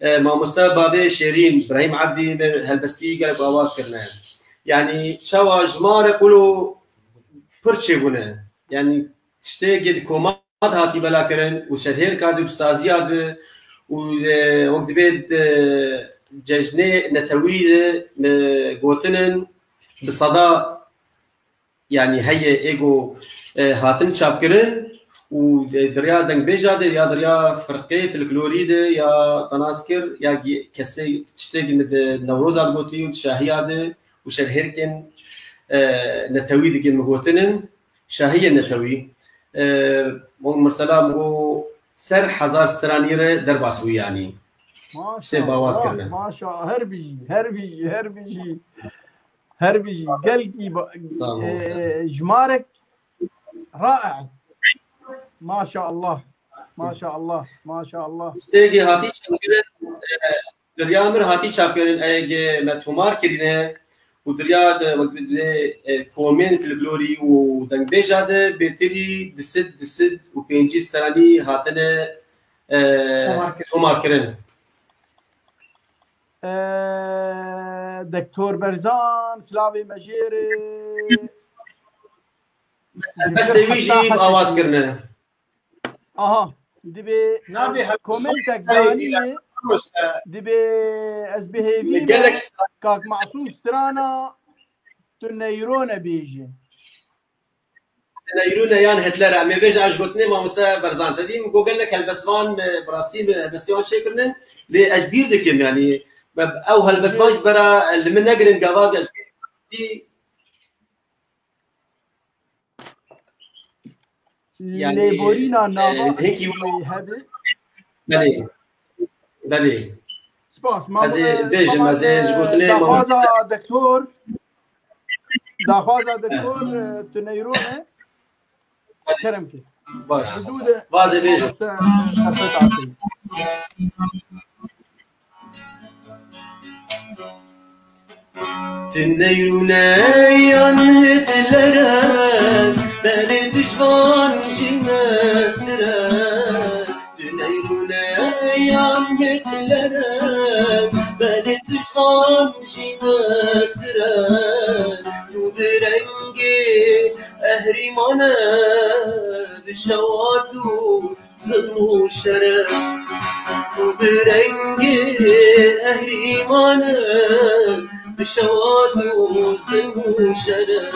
ما مستا بابي شيرين ابراهيم عبدي هالبستي قال بأواز كرنا يعني شوا جمار يقولوا برشي بنا يعني تشتاق كومات هاتي بلا كرن وشهير كادو تسازياد ووقت بيت ججني نتويل قوتنن بصدا يعني هي ايجو هاتن شابكرن ودريا دنگ بيجاد يا دريا فرقي في الكلوريد يا تناسكر يا كسي تشتاق نوروزاد قوتي وشاهياد وشهيركن نتوي دقين مقوتنن شاهية نتوي مرسلا مقو سر حزار سترانيرة درباسوي يعني ما شاء الله ما شاء الله هربجي قلقي جمارك رائع ما شاء الله ما شاء الله ما شاء الله استيجي هاتي شاكرين دريامر هاتي شاكرين ايجي متومار كرينه ودريا كومين في الجلوري ودنگ بيجاده بيتري دسد وبينجي ستراني هاتنا تومار كرينه دكتور برزان سلاوي مجيري بس تيجي بآواز كرنا اها دبي كومنتك دانية دبي ازبهيفي كاك معصوم سترانا تنيرونا بيجي تنيرونا يعني هتلر عم بيجي عجبتني ما مستا برزان تدي قال لك هالبسوان براسيل بستيون شكرنا لاجبير دكم يعني او هالبسواج برا اللي من نقرن قواق اجبير يعني ليبورينا ناما هيك بلي سباس ما بيجي ما زي جبتني دخوازا دكتور تنيرونه كرمتي باش بازي بيجي تنيرونه yanıtlara beni düşman cimestire Tüneyrune yanıtlara beni düşman cimestire Nubi rengi ehrimane bişevadu zulmü şeref Nubi rengi ehrimane بشواد وزن وشرف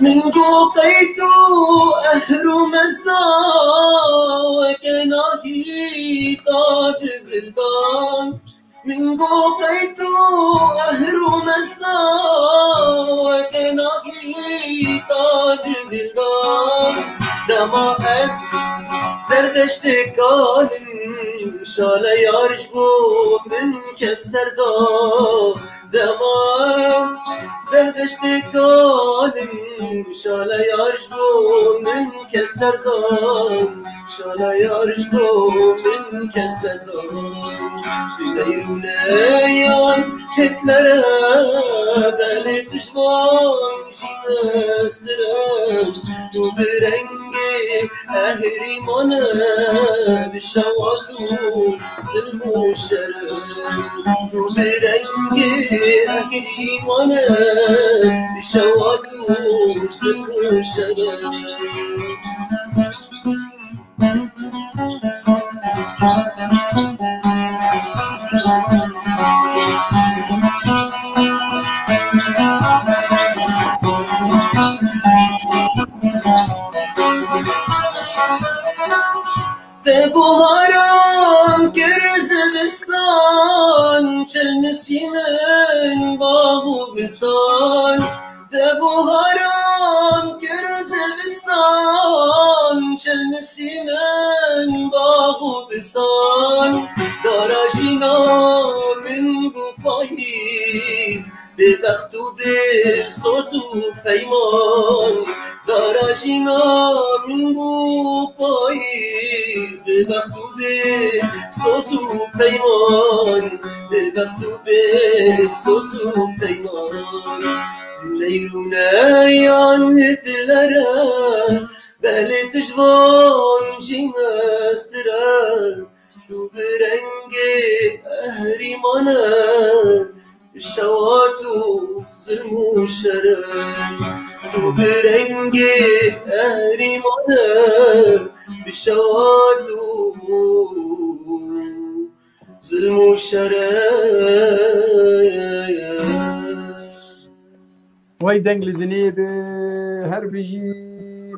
من قوقيت أهرم أزدا وكناهي طاد بالدار من قوقيت أهر مسنا وكناكي طاد بالدار دما أس زردشت كالم شالا يارج بو من كسر دار دما أس زردشت كالم شالا يارج بو من كسر دار شالا يارج بو من كسر دار Leylüleyan hitlere beni düşman şinestirem Tu bir rengi ehrimane bir şavadu silmu şerem Tu bir rengi ehrimane bir şavadu silmu şerem Te buharam Kırgızistan Çel nesimen bahu bizdan Te buharam Kırgızistan Çel nesimen bahu bizdan Darajina min bu payiz Bebextu bir sozu peyman Darajina min bu payiz Bebextu bir sozu peyman Bebextu bir sozu peyman Leylune yan hitlere Beli tişvan jimestire Tu bir rengi ehrimane Şavatu zulmu şerem Tu bir rengi ehrimane Şavatu zulmu şerem وي دنگل زنيبه هر بيجي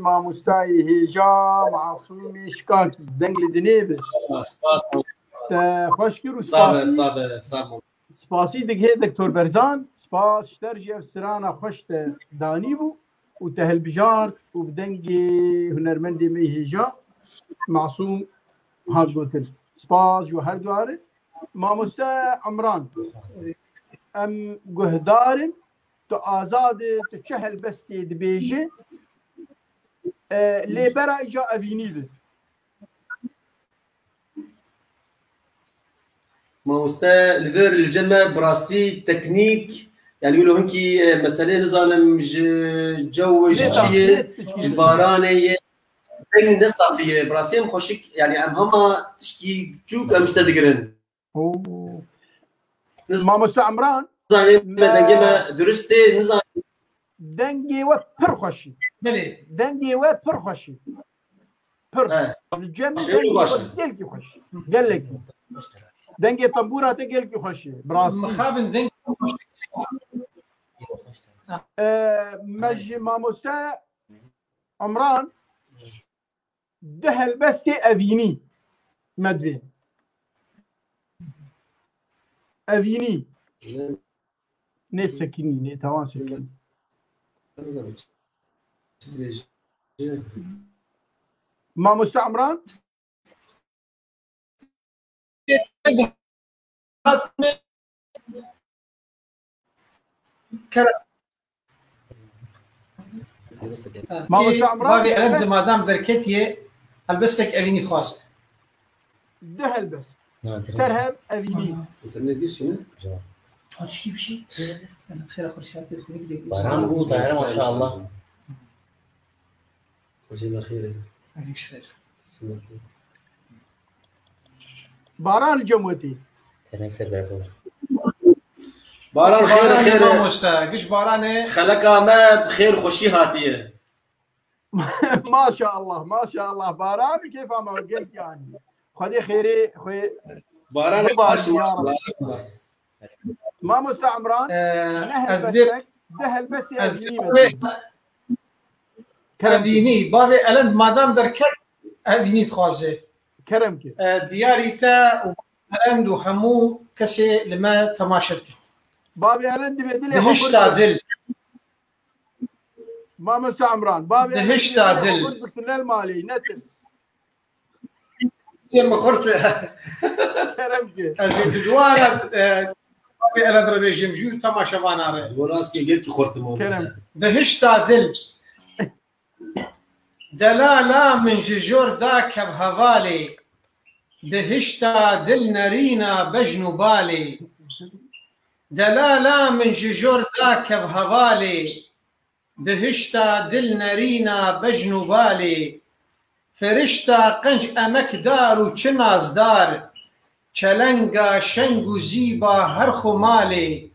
مع مستعي هيجا مع صومي شكاكي دنگل زنيبه خوشكر صابر سپاسی دیگه دکتر برزان سپاس شترجی افسرانا خوشت دانی بو و تهل بجار و بدنگی هنرمندی می هیجا معصوم هاد گوتل سپاس جو هر دواره ماموستا عمران ام گهدارن تو آزاده تو چهل بستی دبیجه لیبرا ایجا اوینی بی ماموستا لذر الجنة براستي تكنيك يعني يقولوا هنكي مسألة نظام جو شيء البارانة نصافية براستي مخشك يعني أم هما تشكي جوك أم تدقرن ماموستا عمران دنگه درسته نظام دنگي و پرخوشي دنگي و پرخوشي پر الجمع دنگي و دلكي خوشي قال لك دنگي طنبورة تقلقي خوشي براسي مخابن دنگي مج ماموستا عمران دهل بستي افيني مدفين افيني نيت سكيني نيت هوان سكيني ماموستا عمران ماموستا عمران بابي ألد مادام دركتيه البسك أفيني خاص دهل بس سرهم افيني تجيب شيء انا بخير اخر ساعه تدخلي لي باران بو طايره ما شاء الله وجه خير عليك خير باران الجموتي تنسر بازور باران خير ماموستا قش بارانه خلقها ما بخير خوشي هاتيه ما شاء الله ما شاء الله باران كيف ما قلت يعني خذي خيري خوي باران ما شاء الله ما مستعمران أصدق دهل بس كربيني بابي ألند مادام دركت أبيني تخازه كرم كي دياري تا ألند وهمو كسي لما تماشتك بابي ألندي بدلي بهشتا دل ما مسا عمران بابي بهشتا دل بكتنا المالي نتل لما خرت كرمتي أزيد دوارة بابي ألند ربي جمجو تماشا باناره وراسكي قلت خورتمو كرم بهشتا دل دلالا من ججور داك بهوالي بهشتا دل نرينا بجنو بالي دلالا من ججور داك بهوالي بهشتا دل نرينا بجنو بالي فرشتا قنج امك دار و چناز دار چلنگا شنگو زیبا هر خمالي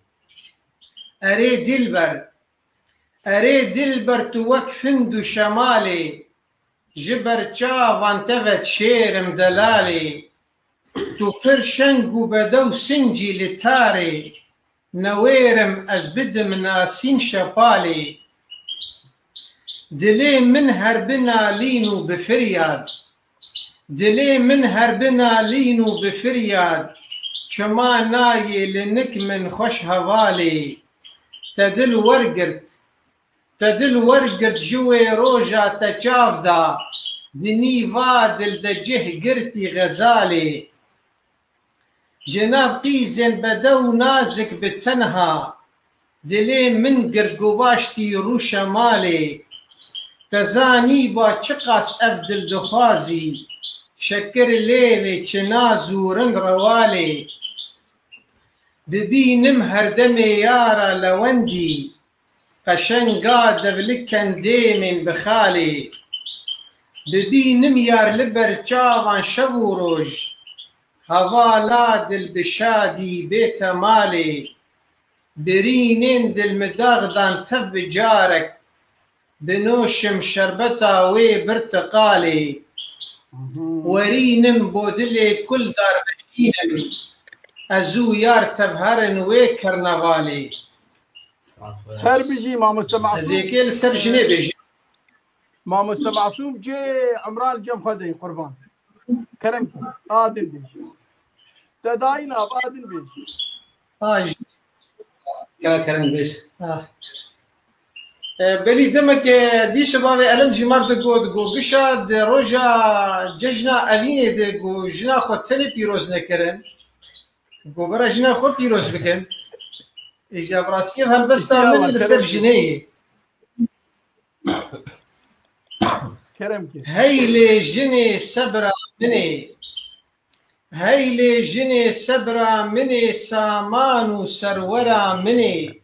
اري دلبر تو وك فندو شمالي جبر چاوان تفت شيرم دلالي تو پر شنگو بدو سنجي لتاري نويرم از بدم ناسين شبالي دلي من هربنا لينو بفرياد دلي من هربنا لينو بفرياد چما ناي لنك من خوش هوالي تدل ورقرت جوي روجا تجافدا دني فادل دجه قرتي غزالي جناب قيزن بدو نازك بتنها دلي من قرقواشتي رو شمالي تزاني با چقاس افدل دخوازي شكر ليوي چنازورن روالي ببينم هردمي يارا لوندي قشنگا دبلكن ديمن بخالي ببينم يار لبر چاوان شبو روج هوا دل بشادي بيت مالي برينين دل مداغدان تب جارك بنوشم شربتا وي برتقالي ورينم بودلي كل دار بشينم ازو يار تبهرن وي كرنفالي هر بيجي ما مستمع زيكي لسر جنيه بيجي ما مستمع صوب جي عمران جم خدي قربان كرم آدم بيجي تداينا بادم بيجي كرم بيش بلي دمك دي شبابي ألم جمار دقو قشا دي روجا ججنا أليني دقو جنا خود تني بيروز نكرن دقو برا جنا خود بيروز بكن إجا براسيب هالبستا من لسر جنيه كرمك هيلي جني سبرا مني سامان سرورا مني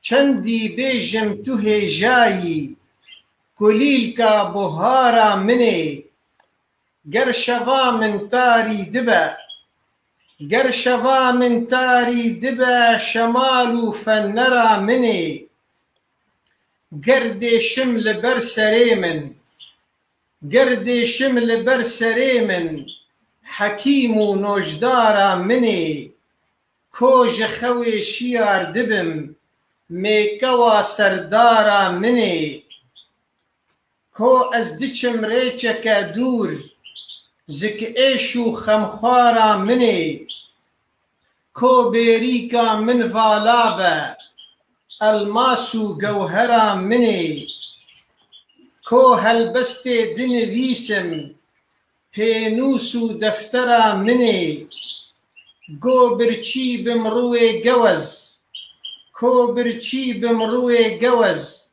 چندی بیجم تو هجایی کلیل کا بهارا منی گر شوا من تاری دبا شمالو فنرا منی گرد شمل بر سریمن حکیم و نوجدارا منی کوج خوی شیار دبم میکوا سردارا منی کو از دچم ریچک دور زک ایشو خمخوارا منی کو بیریکا من والابا الماسو گوهرا منی کو هلبست دنویسم پینوسو دفترا منی گو برچی بمروی گوز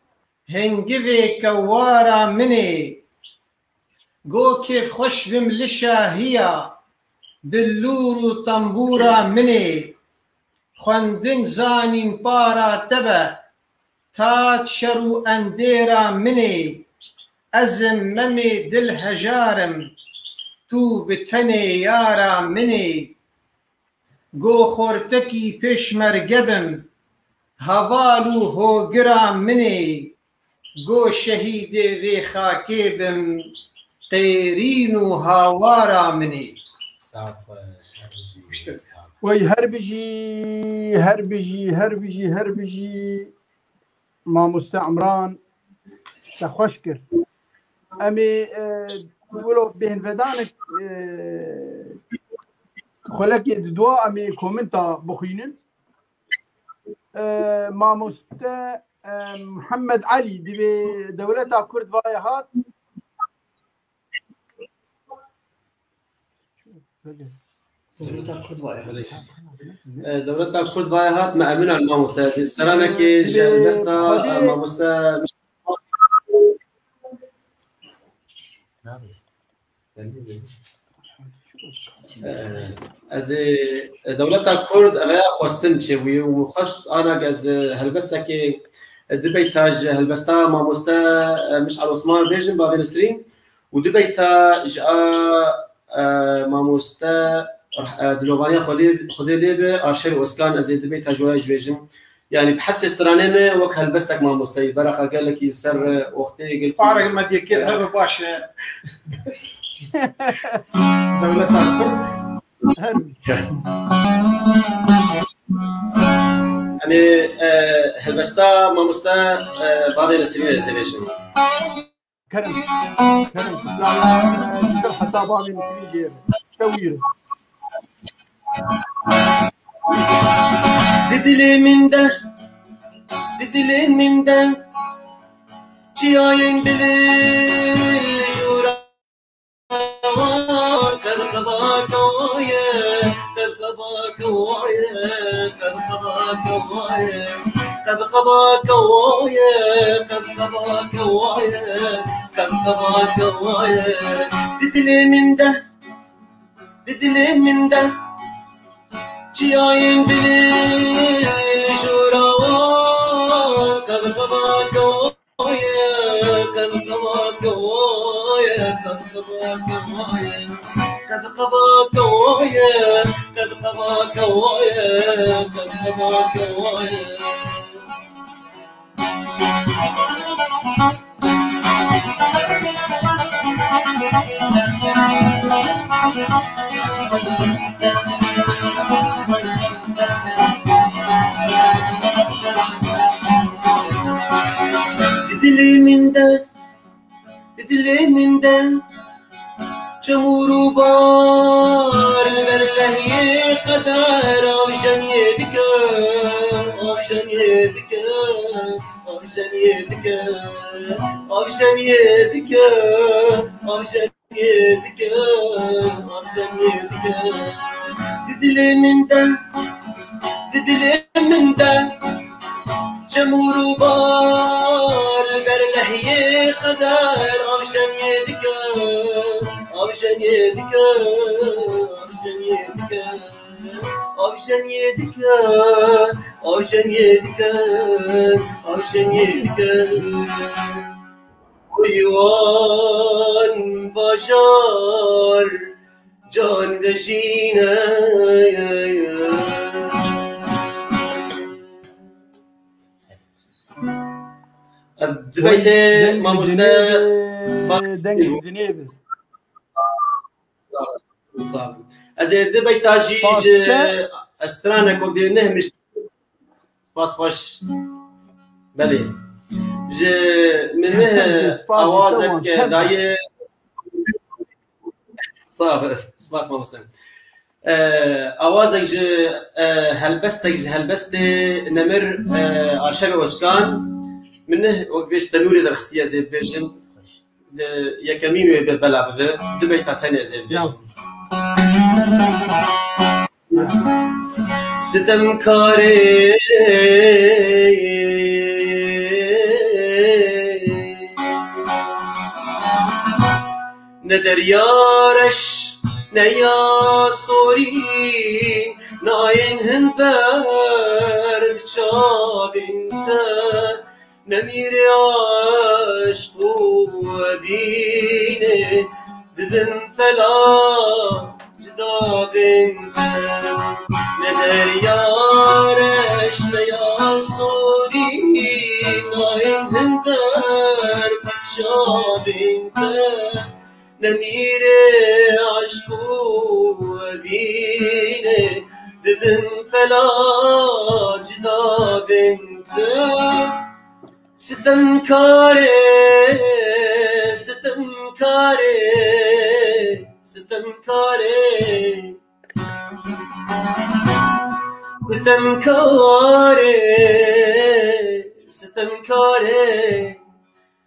هنگوی کوارا منی گو که خوش بم لشاهیا بلور و تنبورا منی خوندن زانین پارا تبا تات شرو اندیرا منی ازم ممی دل هجارم تو بتنی یارا منی گو خورتکی پیش مرگبم هوالو هوگرا منی گو شهید وی خاکی بم قیرین و هاوارا منی وي هربجي ما مستعمران تخشكر امي بقولوا بهن فدانك خلك دوا أمي كومنتا بخينن ماموستا محمد علي دي دولة كرد فايهات دولة كرد فايهات ما أمنا الماموستا السنة كي جلستا ماموستا از دولت کرد اما خواستم چوی و خواست آنها از هلبسته که دبی تاج هلبسته ماموسته مشعل عثمان بیجن با فلسطین و دبی تاج ماموسته دلوبانیا خودی لیبه آشر اسکان از دبی تاج وایج بیجن يعني بحس استرانه ما وك هلبستك ما مستوي برقه قال لك سر وقتي قلت طارق ما ديك هذا باش دولة الكرد يعني هلبستا ما مستا بعض السنين ريزرفيشن كرم لا حتى بعض السنين توير Didilim minden Çiğayın bilir Yura Karkaba kavaye Karkaba kavaye Karkaba kavaye Karkaba kavaye Karkaba kavaye Karkaba kavaye Didilim minden Çiğayın bilir Yura Karkaba kavaye Karkaba kavaye Karkaba kavaye Karkaba kavaye Karkaba kavaye Karkaba kavaye Diliminden çamuru bar Verlehiye kadar avşan yedik Avşan yedik Avşan yedik Avşan yedik Avşan yedik Avşan yedik Diliminden çamuru bar Verlehiye kadar avşan yedik Avşan yedik Avşan yedik Avşan yedik Avşan yedik Avşan yedik Uyuan başar Can deşine دبيت ما دنج دنيبه صعب ازي دبيت تاجيج استرانا كودي نهمش باس باش بلي ج منه اوازك داي صعب سباس ما مسن اوازك ج هلبستي نمر عشان وسكان منه وقبيش تنوري درخستيا زي بيجن يا كمينو يبلع بفير دبيتا تانية زي بيجن ستمكاري ندر يارش نيا صورين ناين هنبرد شابنتا نمير عشق ودينه دبن فلا جدا بنت ندر يارش نيا صوري ناين هندر شابنت نمير عشق ودينه دبن فلا جدا بنت ستمكاري ستمكاري ستمكاري ستمکاره ستمکاره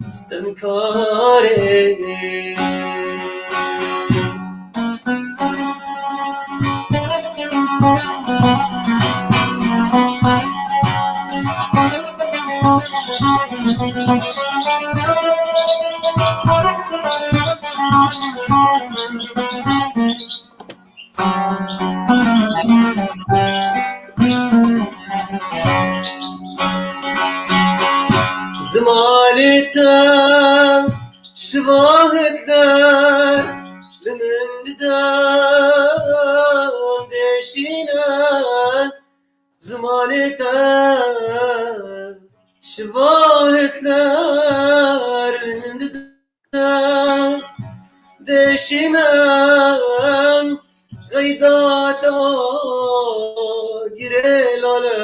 ستمکاره زمالتا شواهدنا لمن ددام دشينا زمالتا شواهدنا لمن ددام دشينا غيداتا جريلالا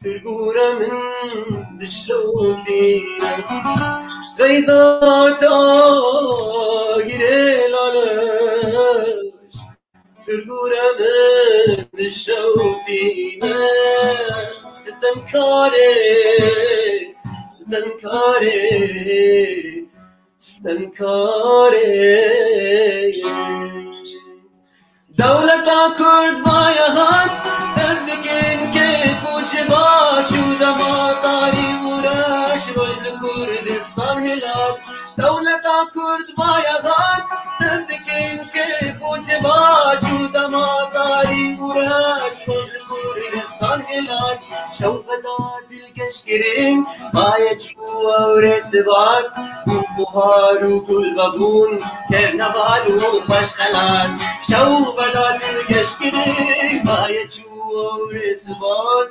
ترقورة من دشوتي غيظاتا جريل علاش ترقورة من دشوتي ستمكاري ستمكاري ستمكاري دولة كرد بايهان تذكين كيف وجبات شو دماطاري وراش رجل كردستان هلال دولة كرد بايهان تذكين كيف وجبات شو دماطاري وراش رجل كردستان هلال شو فداد الكشكرين بايت شو ورسبات وبهار وكل بابون كرنفال وفشخلات شو بدات الكشكرين بايت شو ورسبات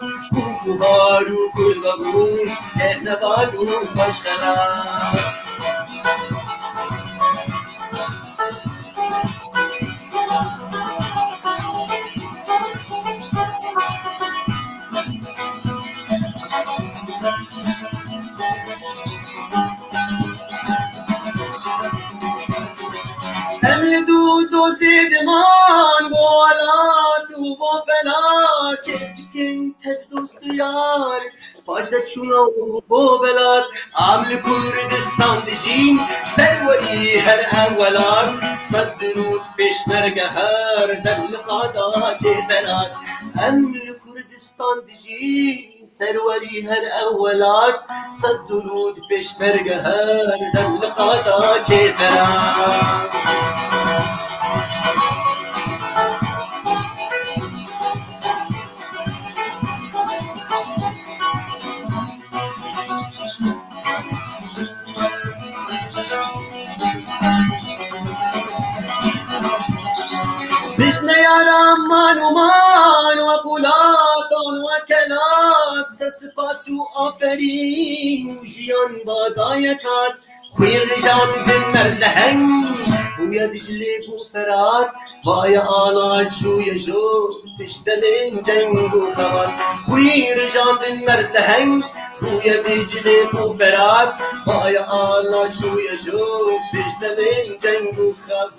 وبهار وكل بابون كرنفال وفشخلات دو زیدمان بولات و بافلات کن تد دوست یار پاجد چونا و بولات عامل کردستان دجین سروری هر اولات صد درود پیشمرگه هر در لقادات بلات عامل کردستان دجین سروری هر اولات صد درود پیشمرگه هر در لقادات بلات يارام مانو وقولات وكلات سسپاس و آفرین جیان بادایکات خویر جان دن مردهنگ بویا دجلی بو فرات بایا آلات شوی جو تشتدن جنگ و خوات خویر جان دن مردهنگ بویا دجلی بو فرات بایا آلات شوی جو تشتدن جنگ و خوات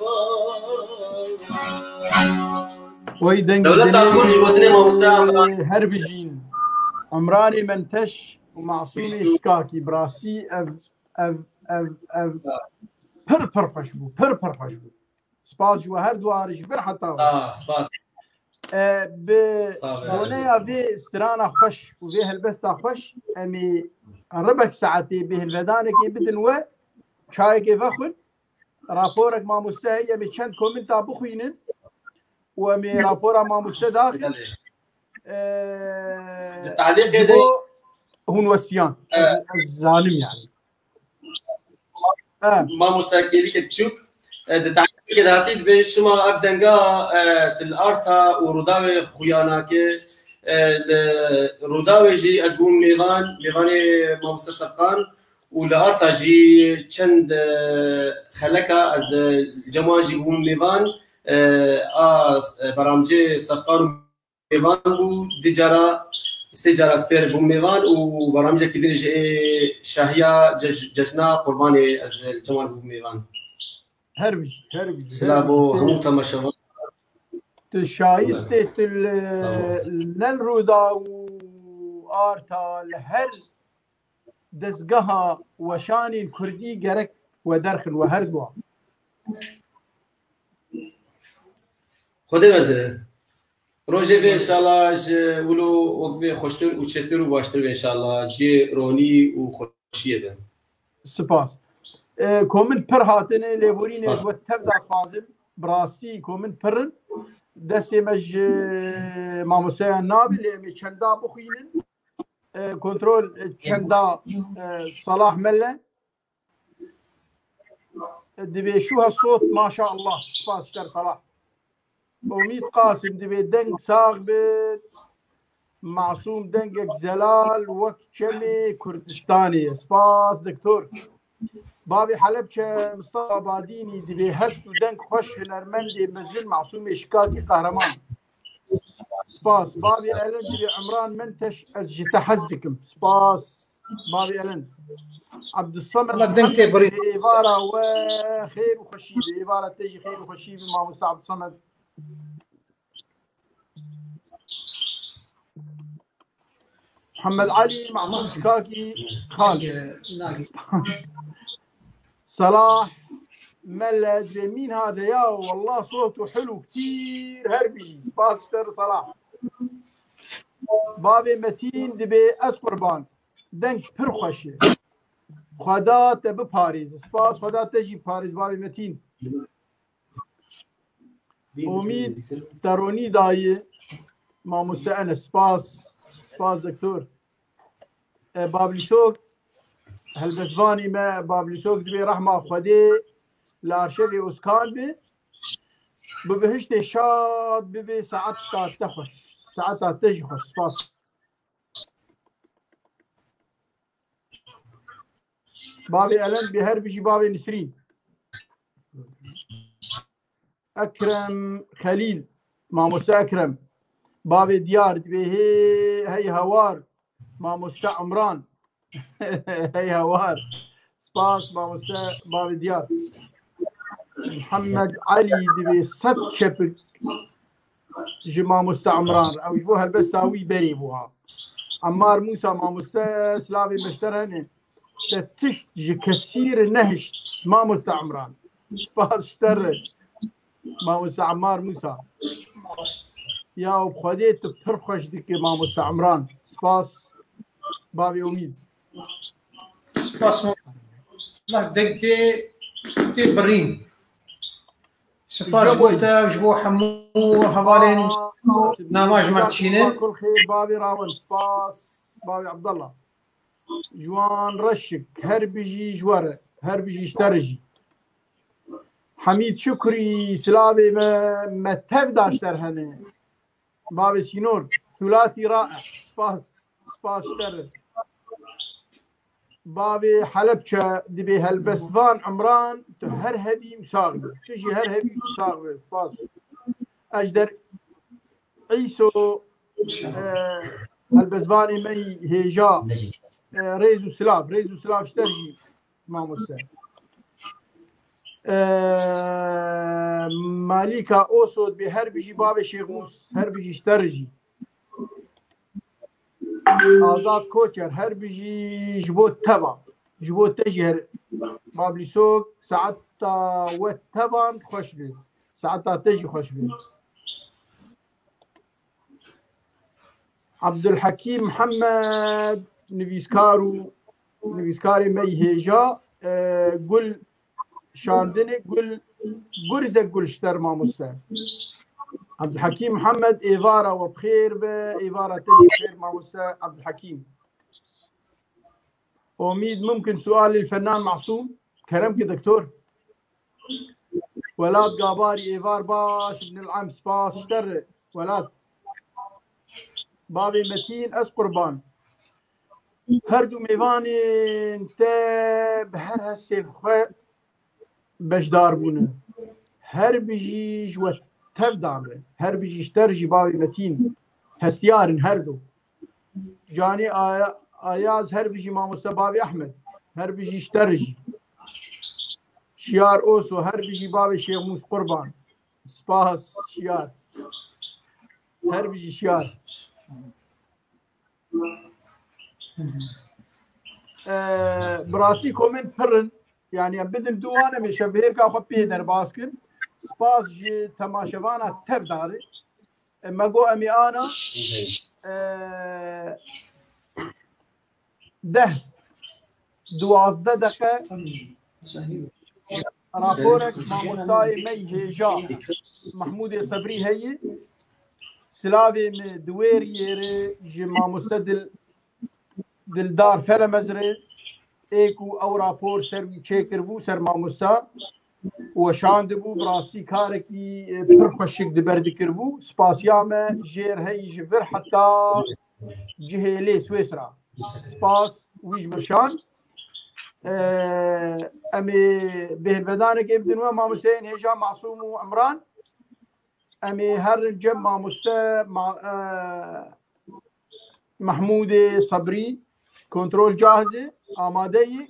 وي دنگ دولت تاكل جوتني موسى هر بجين عمراني منتش ومعصومي شكاكي براسي اف پر فشبو سپاس جو هر دوارش بر حتى سپاس بونيا في استرانا خوش وفي هلبستا خوش امي ربك ساعتي به الفدانك بدن و شايك فخن رابورك ما مستهي امي چند كومنتا بخوينن ومي رابورا ما مستداخل التعليق يدي هون وسيان الظالم يعني ما مستاكيلي كتشوك التعليق كده هاتيت بشما ابدنغا الارتا وروداوي خوياناك روداوي جي ازبون ميغاني ما مستشقان والارتا جي چند خلكا از جماجي بون ميغان برامجه سرقان میوان بود دیجارا سه جارا سپر بوم میوان و برامجه که دیش شاهیا جشنا قربان از جمال بوم میوان هربی سلام و همون تماشا شایسته نل رودا و آرتا لهر دزگها وشان کردی گرک و درخن و هر دوا خدا مزره روزه به انشالله ولو وقت خوشتر و چتر و باشتر به انشالله جی رونی و خوشیه به سپاس کومن پر هاتنه لیبورین و تبدا فاضل براستی کومن پرن دستی مج ماموسه نابی لیمی چندا بخوینن کنترل چندا صلاح مله دبي شو هالصوت ما شاء الله سباس شتر صلاح أميد قاسم دبي دنق ساغبت معصوم دنقك زلال وكشمي كردستاني سباس دكتور بابي حلبشة مصطفى باديني دبي هست ودنق خوش هنرمندي مزل معصوم إشكاكي قهرمان سباس بابي ألن دبي عمران منتش أزجي تحزكم سباس بابي ألن عبد الصمد بإبارة وخير وخشي بإبارة تجي خير وخشي مع مستر عبد الصمد محمد علي معصوم شكاكي خالد صلاح ملد مين هذا يا والله صوته حلو كثير هربي سباس شتر صلاح بابي متين دبي أسقربان دنك برخشي خدا تب باريس سباس خدا تجي باريس بابي متين أميد تروني داي ما مستأنس سباس دكتور بابلي سوق هالبسفاني ما بابلي سوق دبي رحمة خدي لارشفي أسكان بي ببهشت شاد ببي ساعتها تخش ساعتها تجي خش سباس بابي ألن بهر بيجي بابي نسرين أكرم خليل ماموسا أكرم بابي ديار دبي هي هوار ماموسا عمران هي هوار سباس ماموسا بابي ديار محمد علي دبي ست شبك جي ماموسا عمران أو يبوها البساوي بري بوها عمار موسى ماموسا سلافي مشترهن تشت جي كثير نهشت ماموسا عمران سباس شتر ماموسا عمار موسى يا وبخديت بترخش ديك ماموسا عمران سباس بابي أميد سباس لا دقتي برين سباس بوتا وجبو حمو هوالين نماج مرتشينين كل خير بابي راون سباس بابي عبد الله جوان رشك هربجي جوره هربجي اشترجي حميد شكري سلابي ما تبداش درهنه بابي سينور ثلاثي رائع سباس اشتر بابي حلبشة دبي هالبسفان عمران هرهبي وساغبه تجي هرهبي وساغبه سباس اجدر عيسو هالبسفاني مي هيجا ريزو سلاف اشترجي ما مستعد ماليكا اوسود بهربجي باب شيخوس هربجي اشترجي آزاد كوچر هربجي جبوت تبا جبوت تجي بابلي سوق ساعتا وتبا خوش بي ساعتا تجي خوش بي عبد الحكيم محمد نویسکاری می هیجا گل شاندنه گل گرزه گلشتر ما مستر عبد الحكيم محمد إيفارة وبخير بإيفارة تجي خير ما مستر عبد الحكيم أميد ممكن سؤال للفنان معصوم كرمك دكتور ولاد قاباري إيفار باش ابن العم سباس اشتر ولاد بابي متين أس قربان هردو ميواني انت بهر هسيل خواه بشدار بونه هر بيجي جوة تفدامره هر بيجي اشترجي بابي متين هستيارن هردو جاني آياز هر بيجي ماموستا بابي أحمد هر بيجي اشترجي شيار أوسو هر بيجي بابي شيخ موس قربان سباس شيار هر بيجي شيار براسي كومنت فرن يعني بدن دوانه مشبهر کا خو پیدر باسکن سپاس جی تماشاوانا تب داره مگو امی آنا ده 12 دقیقه راپورك ماموستاي مي هيجا محمود صبري هي سلاوي من دوير يري جي ماموستا دلدار فلا مزري ايكو او رابور سر تشيكر بو سر ماموستا وشاند بو براسي كاركي برخشك دبر دكر بو سباسيا ما جير هي جفر حتى جهيلي سويسرا سباس ويج مرشان امي بهالبدانه كيف دنوا ماموسين هيجا معصوم وعمران امي هر جب ماموستا مع محمود صبري كنترول جاهزه آماده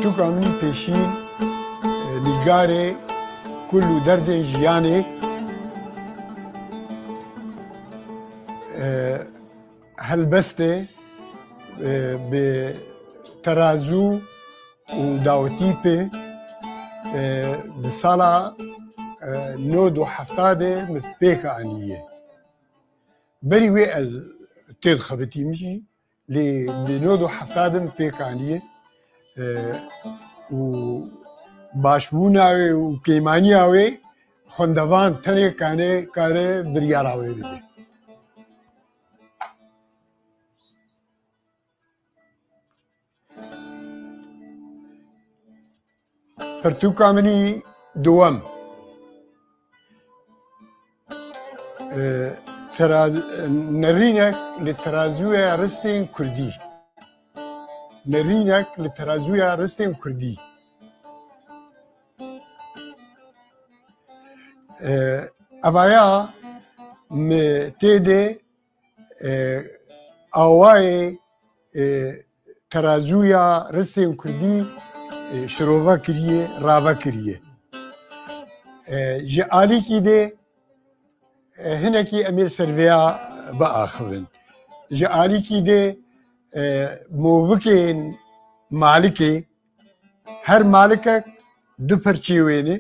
تو کاملی پیشین نگاره كل درد جياني هلبسته بترازو وداوتيبي بصالة نود وحفتاده متبيكا عنيه بري وي از تيد خبتي مشي لي بنود وحفتاده متبيكا عنيه و باشبونا و کیمانی آوی خوندوان تنه کانه کاره بریار آوی بده پرتو کامنی دوام نرینک لترازوی رستین کردی نرینک لترازوی رستین کردی ابایا متده آوای ترازویا رسم کردی شروع کریه راوا کریه جالی کی ده هنا کی امیر سرویا با آخرین جالی کی ده موقع مالکه هر مالک دو پرچی وینه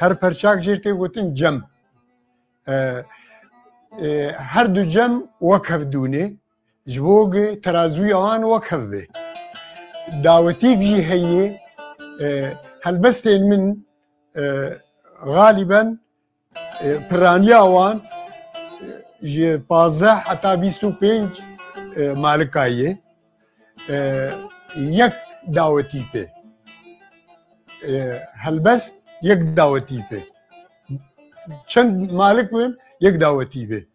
هر پرچاک جرته گوتن جم هر دو جم وقف دونه جبوگ ترازوی آن وقف به دعوتی بجی هیه هلبستین من غالبا پرانیا آوان جی 15 حتی 25 مالکایه یک دعوتی به هلبست یک دعوتی به چند مالک بیم یک دعوتی به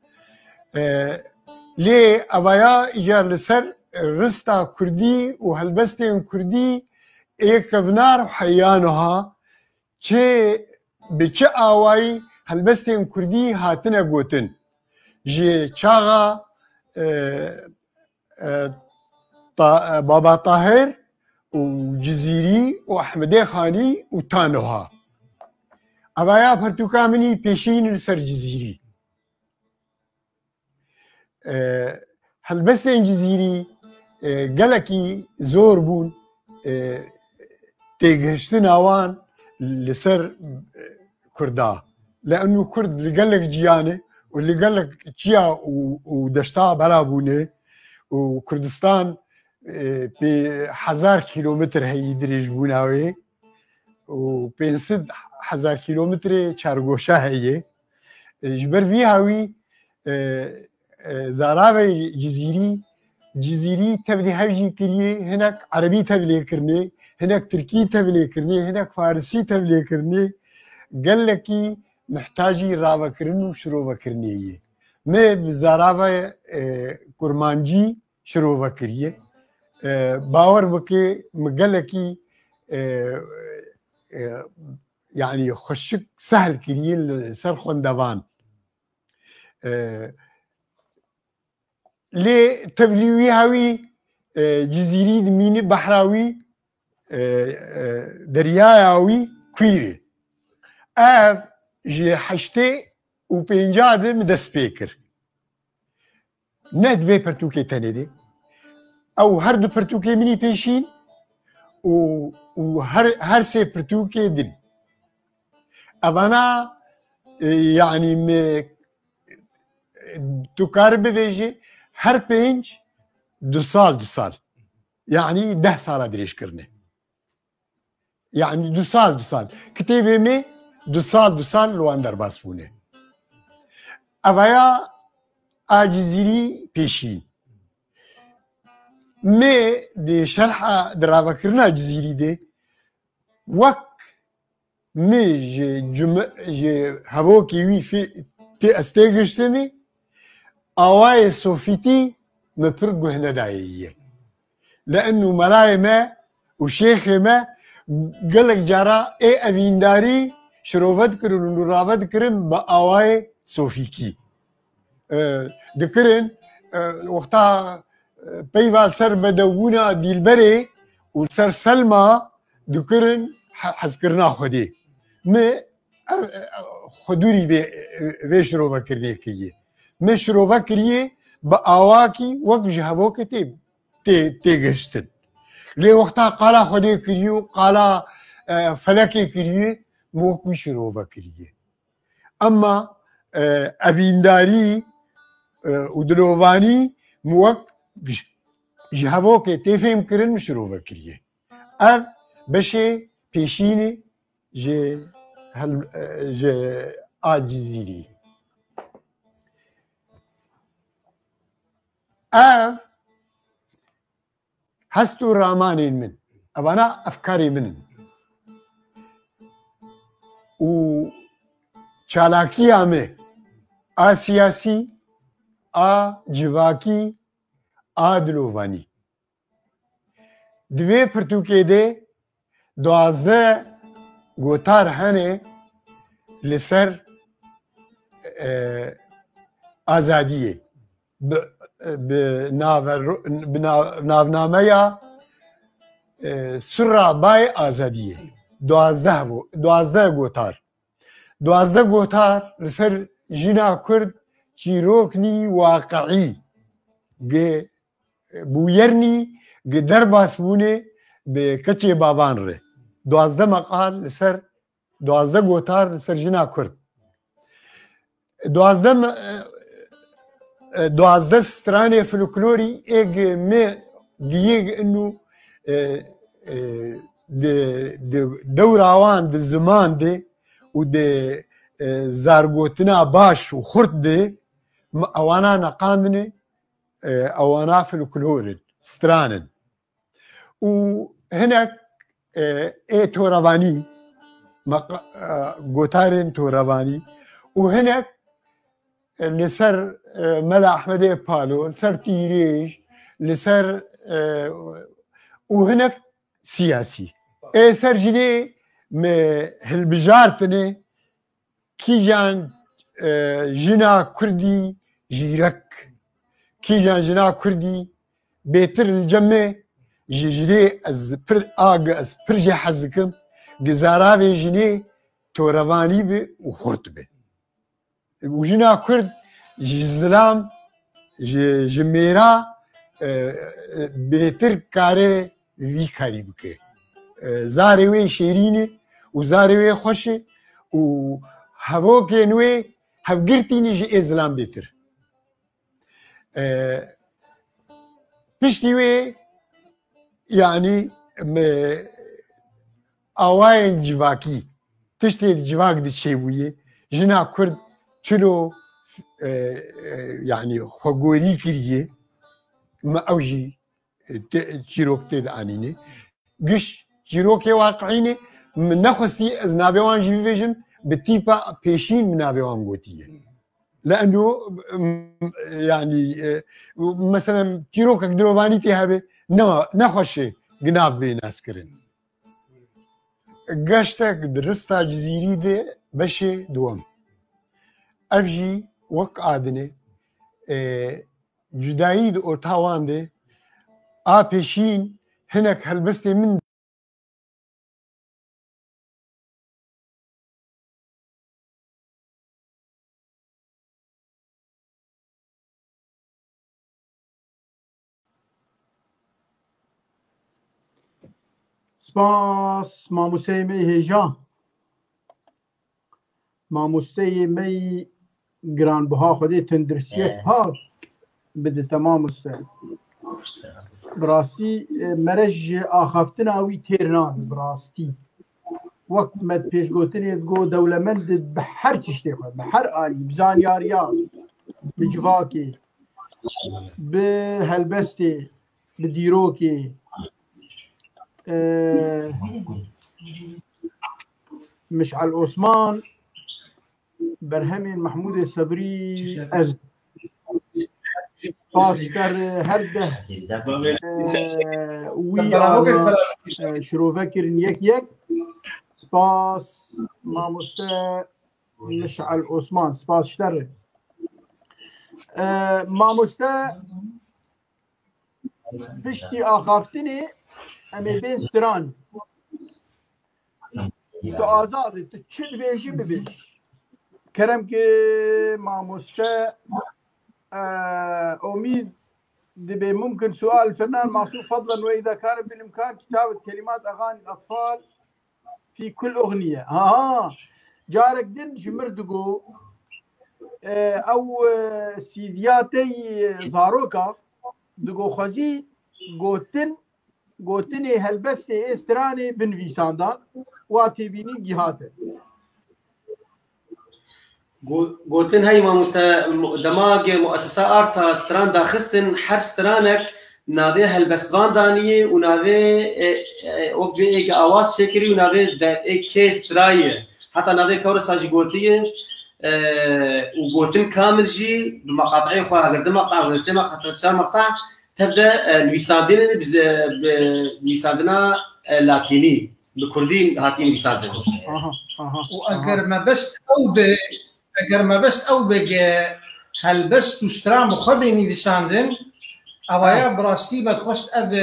لی اویا ایجار لسر رستا کردی و هلبستین کردی ایک بنار حیانها چه بچه آوایی هلبستین کردی هاتنه گوتن جی چاغا بابا طاهر وجزيري وأحمدي خاني وتانوها أبايا برتوكا مني بيشين لسر جزيري هلبستين جزيري قالكي زور بون تيجهشتن اوان لسر كردا لأنه كرد اللي قالك جياني واللي قالك جيا ودشتا بلا بونه وكردستان ب1000 كيلومتر هي دريج بوناوي و 500,000 كيلومتر چارگوشا هي جبر في هاوي زاراوي جزيري تبلي هاوي كريه هناك عربي تبلي كرني هناك تركي تبلي كرني هناك فارسي تبلي كرني قال لك محتاجي راوا كرن وشروع كرنيه ما بزاراوي كرمانجي شروع كريه باور بکێ مگەلێکی يعني خشک سهل کردین لەسەر خوێندەوان لێ تەبلیوی هاوی جزیری دمینی بەحراوی دەریایاوی کویرێ ئەv ji heştê û pênca de min dest pê kir ne divê pirtûkê tenê de ew her du pirtûkê minî pêşîn û her sê pirtûkê din evana yani me tu karî bivêjî her pênc du sal yani 10 sala dirêjkirine yani du sal kitêbê me du sal li wan derbas bûne evaya a cizîrî pêşîn me di şerha di ravekirina cizîrî de wek me ji hevokê wî ez tê giştimî awayê sofîtî me pir guh nedayê ye leennû melayê me û şêxê me gelek cara ê evîndarî şirove dikirin û rave dikirin bi awayê sofîkî dikirin wexta peyva ser bedewbûna dîlberê û ser selma dikirin hezkirina Xwedê me xwedûrî vê şirovekirinê kiriye me şirove kiriye bi awakî wek ji hevokê tê gihiştin lê wexta qala Xwedê kiriye û qala felekê kiriye me wek wî şirove kiriye emma evîndarî û dilovanî me wek ji hevokê tê fêm kirin min şirove kiriye ev beşê pêşînê ji a cizîrî ev hest û ramanên min evana efkarê min in û çalakiya me a siyasî a civakî a dilovanî di vê pirtûkê de 12 gotar hene li ser azadiyê bi navnameya Sura Bay Azadiyê 12 gotar 12 gotar li ser jina Kurd çîroknî waqeî bûyernî gi derbas bûnê bi keçê bavan re 12 meqal li ser 12 gotar li ser jina Kurd 12 stranê folklorî êg me giyê inû di dewra wan di ziman de û di zargotina baş û xurt de ewana neqandinê ewana folklorin stranin û hinek ê torevanî gotarên torevanî û hinek li ser Mela Ehmedê Palo li ser Tîrêj li ser û hinek siyasî ê ser jinê me hilbijartinê kîjan jina Kurdî jîrek kîjan jina Kurdî bêtir li cemê ji jinê ez pir jê hez dikim gizaravê jinê torevanî be û xurt be û jina Kurd ji zilam ji mêra bêtir kare vî karî bike zarê wê şêrîn e û zarê wê xweş e û hevokên wê hevgirtînê ji ê zilam bêtir piştî wê yani awayên civakî tiştê civak diçêbûye jina Kurd çilo yani xwegorî kiriye me ew jî çîrok tê dianîne giş çîrokê waqînê min nexwestî ez navê wan jî bibêjim bi tîpa pêşîn min navê wan gotiye لانه يعني مثلا تيروك دروباني تهابي نخوشي جناب بيناس كرين قاشتك درستا جزيري دي بشي دوم افجي وك عادني جدايد او تاوان دي بيشين هناك هلبستي من سپاس مامۆستای مەی هێژا مامۆستای مەی گرانبها خودێ تەندروستیەک پاک بدەتە مامۆستا بڕاستی مەرە ji ئاخافتنا wî têr nabe birastî wek me pêşgotinê got dewlemend bi her tiştê xwe bi her alî bi zanyariya bi civakê bi helbestê bi dîrokê مشعل عثمان برهمين محمود الصبري از باشتر هرده ويا شروفكر يك سپاس ماموستا مشعل عثمان سپاس شتر ماموستا بشتي آخافتني امی بین ستران تو آزادی تو چی بیشی ببیش کرم که ماموستا امید دبي ممكن سؤال الفنان معصوم فضلا واذا كان بالامكان كتابه كلمات اغاني الاطفال في كل اغنيه جارك دن جمردقو او سيدياتي زاروكا دقو خزي گوتنی هلبست استرانی بنویساندان و تبینی گیهاته گوتن هاي دماغ مؤسسة آرتا استران داخستن هر استرانك ناوی هلبستوان دانیه و ناوی وقت ایک آواز شکری و ناوی ایک استرایه حتی ناوی کور ساجی گوتیه و گوتن کامل جی بمقاطعی خواه اگر دو مقطع و سه مقطع چهار مقطع تبدا نویساندن نویساندنا لاتینی به کردی هاتین نویساندن و اگر ما بس او بگه هلبست و استرام خوبی نویساندن اویا براستی بدخواست از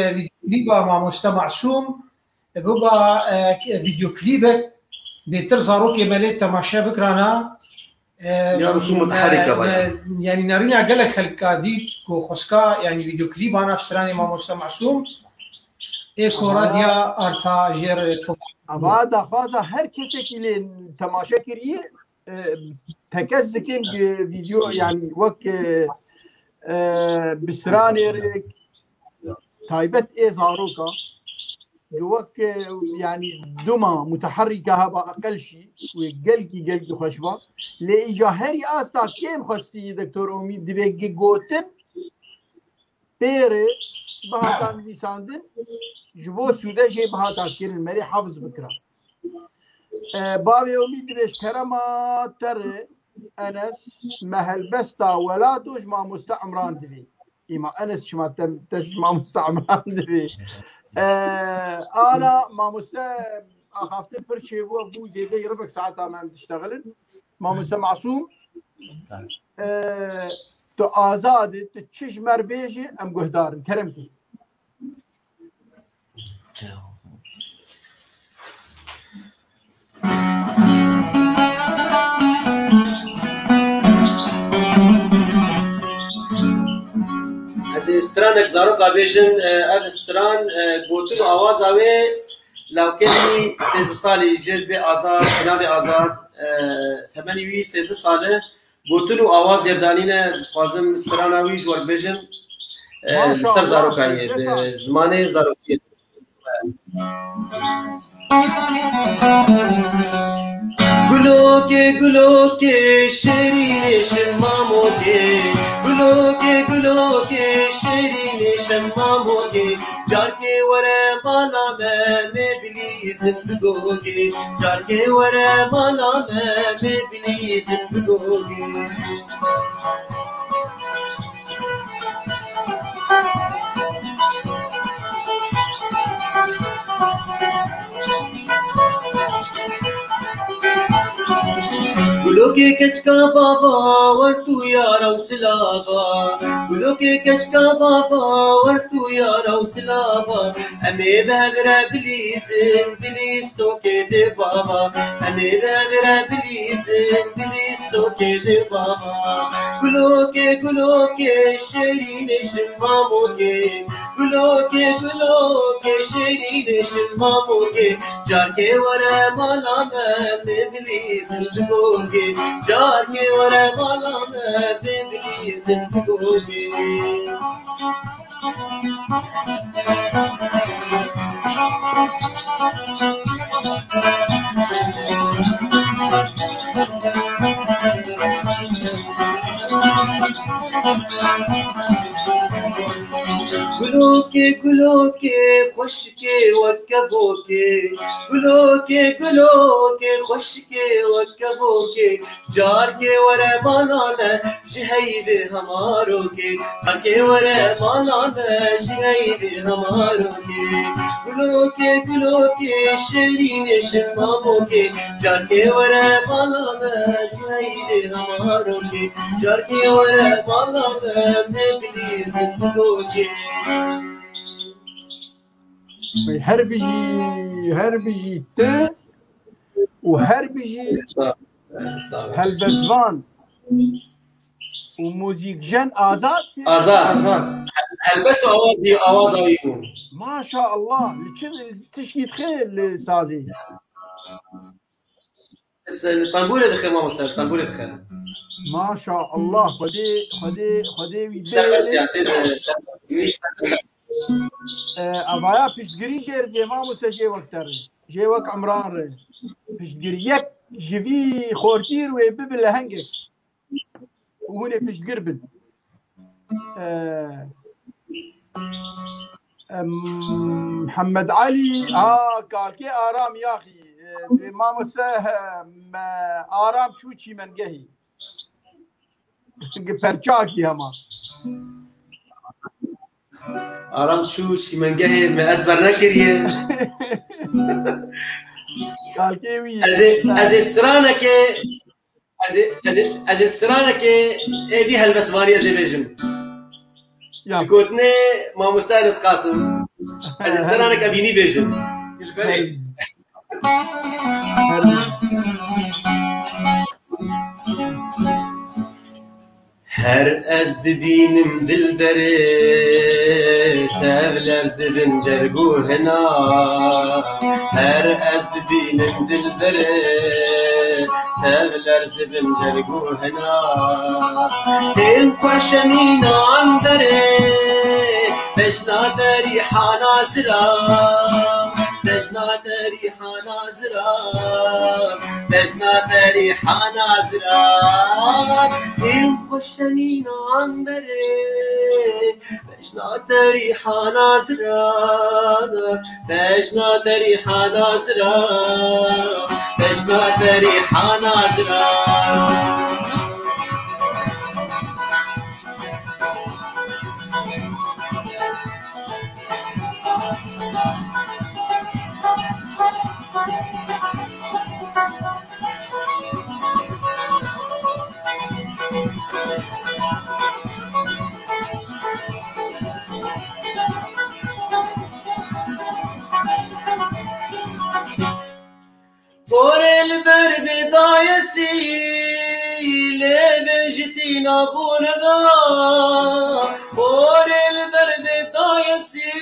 لیبا مامۆستا معصوم ببا ویدیو کلیبک بهتر زاروک ملت تماشا بکرانا یا رسوم متحركه باید يعني نارينا قالك خلقاديت كو خسكا يعني فيديو كليب انا في سراني مامۆستا معصوم ايكو راديا ارتا جير بعد خاصة هر كسي اللي تماشا كريه تكزكين فيديو يعني وك بسراني تايبت اي زاروكا وك يعني دمى متحركه هبا اقل شيء وقلقي خشبه لاجاهري اسا كيم خستي دكتور اميد دبي جوتن بيري بهاتان لساندن جبو سوده جي بهاتا كيرن مري حافظ بكرا بابي اميد بيش كرما تر انس مهل بستا ولا دوش ما مستعمران دبي اما انس شما تش ما مستعمران دبي انا مامۆستا اخافتن فرشي بو زيده يربك ساعات ما تشتغلن مامۆستا معصوم تو آزاد تو تشج مربيجي ام قهدارن كرمتي از استرانك زاروكا بيجن اف استران قوتل آواز اوه لو كني 13 سالي جد بي آزاد نابي آزاد تمني وي 13 ساله قوتل آواز يردانينه خوازم استران اوه جوار بيجن سر زاروكا زمانه زاروكي گلوکه شیرین شماموده گلوکه شیرین شماموده جارکه وره بالا me بلیزم بگوگی جارگه وره مالا می بلیزم بگوگی گلو کے کچکا بابا ور تو یارو سلابا گلو کے کچکا بابا ور تو یارو سلابا امی بغرا بلیز بلیز تو کے دے بابا امی بغرا بلیز بلیز تو کے دے بابا گلو کے شیرین شمامو کے گلو کے شیرین شمامو کے جار کے ورا مالا میں بلیز بگوگی جار کے ورا مالا میں بلیز بگوگی گلو کے خوش کے وکبو کے گلو کے خوش کے وکبو کے جار کے ورے مالانا شہید ہمارو کے جار کے ورے مالانا شہید ہمارو کے گلو کے شیرین شمامو کے جار کے ورے مالانا شہید ہمارو کے جار کے ورے مالانا میں بلیز بگوگی هر بيجي تا وهر بيجي هالبزبان وموزيك جن آزاد هلبس آواز أويكم ما شاء الله تشكي خيل سازي بس الطنبولة دخل ما مستر الطنبولة دخل ما شاء الله خدي بس يعني أبايا بيشتري جير ما مستجي وقتر جي وق عمران بيشتري يك جبي خورتير ويبب لهنجك وهنا بيشتري بن محمد علي قال كي آرام يا أخي ما مساه آرام شو شي من جهي برچاكي هما آرام چوش که من گه من ازبر نکریه از استرانه که ایدی هلبسوانی از بیجم گوتنه ما مستانس قاسم از استرانه که بینی بیجم هر از دبینم دل بره تبلرز دبن جرگو هنا هر از دبینم دل بره تبلرز دبن جرگو هنا هم خوشمینا عم بره بجنا داری حانازرا بجنا داری حانازرا بجنا داری حانازرا هم خوشمینا عم بره بجنا داری حانازرا بجنا داری حانازرا بجنا داری حانازرا بورل بر بدايسي لبجتي نابوندا بورل بر بدايسي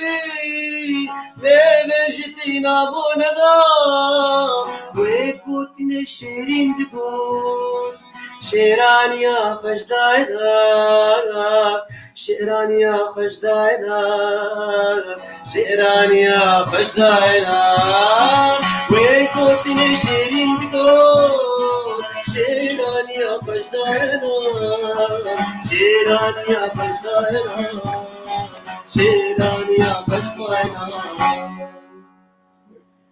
لبجتي نابوندا ويكوتني شيرين دقون شيرانيا فجداينا شيرانيا فجداينا شيرانيا فجداينا ويكوتني شيرين دقون شيرانيا فجداينا شيرانيا فجداينا شيرانيا فجداينا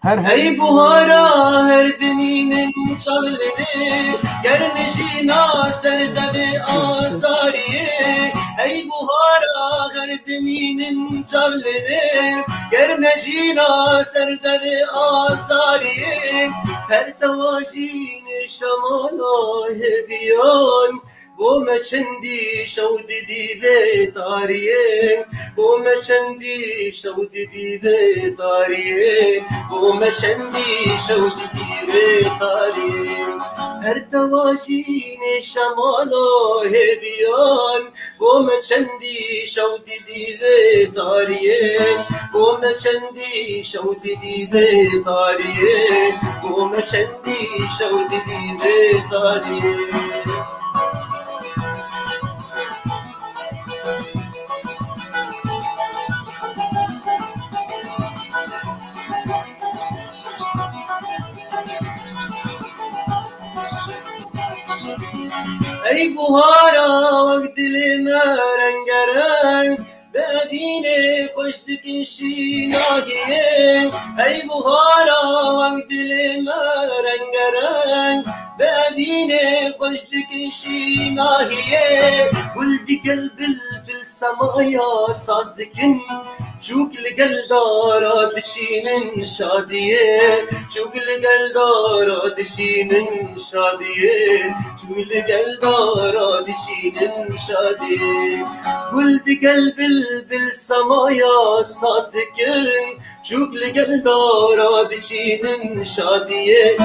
ای بوهارا هر دمینن چاولنه گرنشینا سردب آزاریه ای بوهارا هر دمینن چاولنه گرنشینا سردب آزاریه هر تواجین شمالا هدیان بوم چندی شود دیده تاریه بوم چندی شود دیده تاریه بوم چندی شود دیده تاریه هر تواشین شمال و هدیان بوم چندی شود دیده تاریه بوم چندی شود دیده تاریه بوم چندی شود دیده تاریه ای بوهارا وقت لما رنگ رنگ بدین خوش دکشی ناگیه ای بوهارا وقت لما رنگ رنگ بدین خوش دکشی ناگیه ولدی قلب بالسمایا ساز دکن چوک لگل دارا دچینن شادیه چوک لگل دارا دچینن شادیه چوک لگل دارا دچینن شادیه گل بقلب بالسمایا ساز دکن چوک لگل دارا دچینن شادیه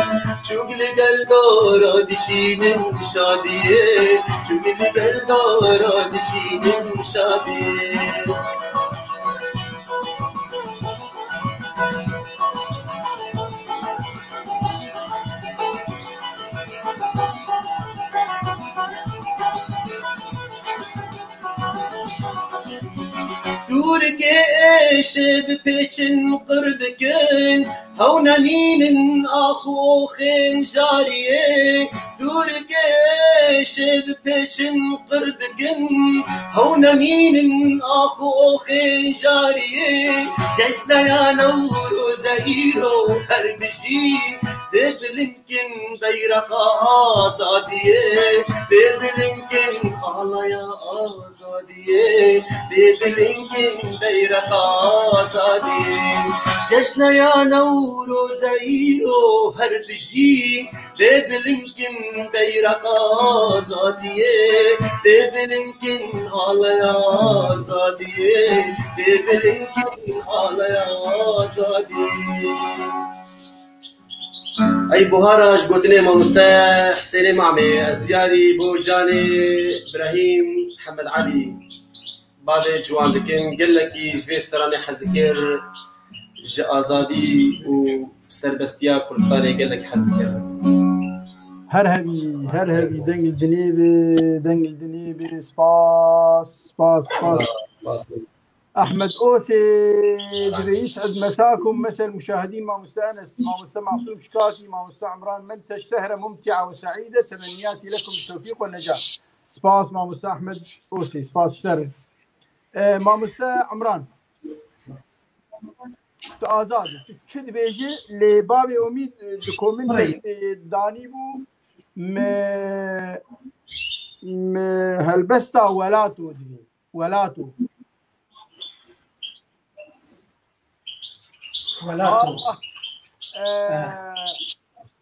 چوک لگل دارا دچینن شادیه چوک لگل دارا دچینن شادیه دور که عشق بپیچن قربکن هون مین آخو خین جاریه دور که عشق بپیچن قربکن هون مین آخو خین جاریه جشن یا نور و زهیر و هر بشی دبلنکن بیرق آزادیه دبلنکن آلایا آزادیه دبلنکن بیرق آزادیه جشن یا نور و زهیر و هر بشی دبلنکن بیرق آزادیه دبلنکن آلایا آزادیه دبلنکن آلایا آزادیه ای بوهاراش گوتنه مامستا حسین معمي از دیاری بو جاني ابراهيم محمد علي بابي جوان دكن قال لك جويستراني حزكر آزادی و سربستیا کردستانی قال لك حزكر هر هبي دنگ الدنيبي سباس احمد اوسي يسعد مساكم مساء المشاهدين مع مستانس مع مستمع معصوم شكاكي مع مستمع عمران منتج سهره ممتعه وسعيده تمنياتي لكم التوفيق والنجاح سباس مع مستمع احمد اوسي سباس شتر مع مستمع عمران آزاد چه بيجي لبابي امید دوكومنت داني بو هلبستا ولاتو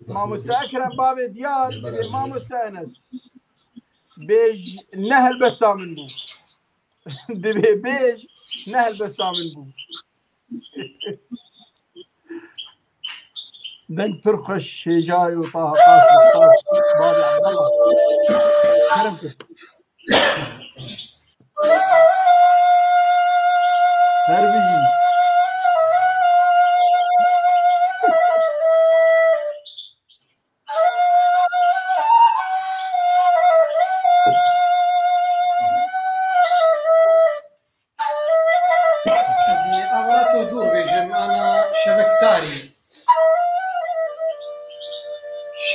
ما مستأكرم بابي ديار ما مستأنس بيج نهل بستا من بو دبي بيج نهل بستا من بو دنك ترخش هجاي وطه قاس بابي عبد الله كرمتك هربيجي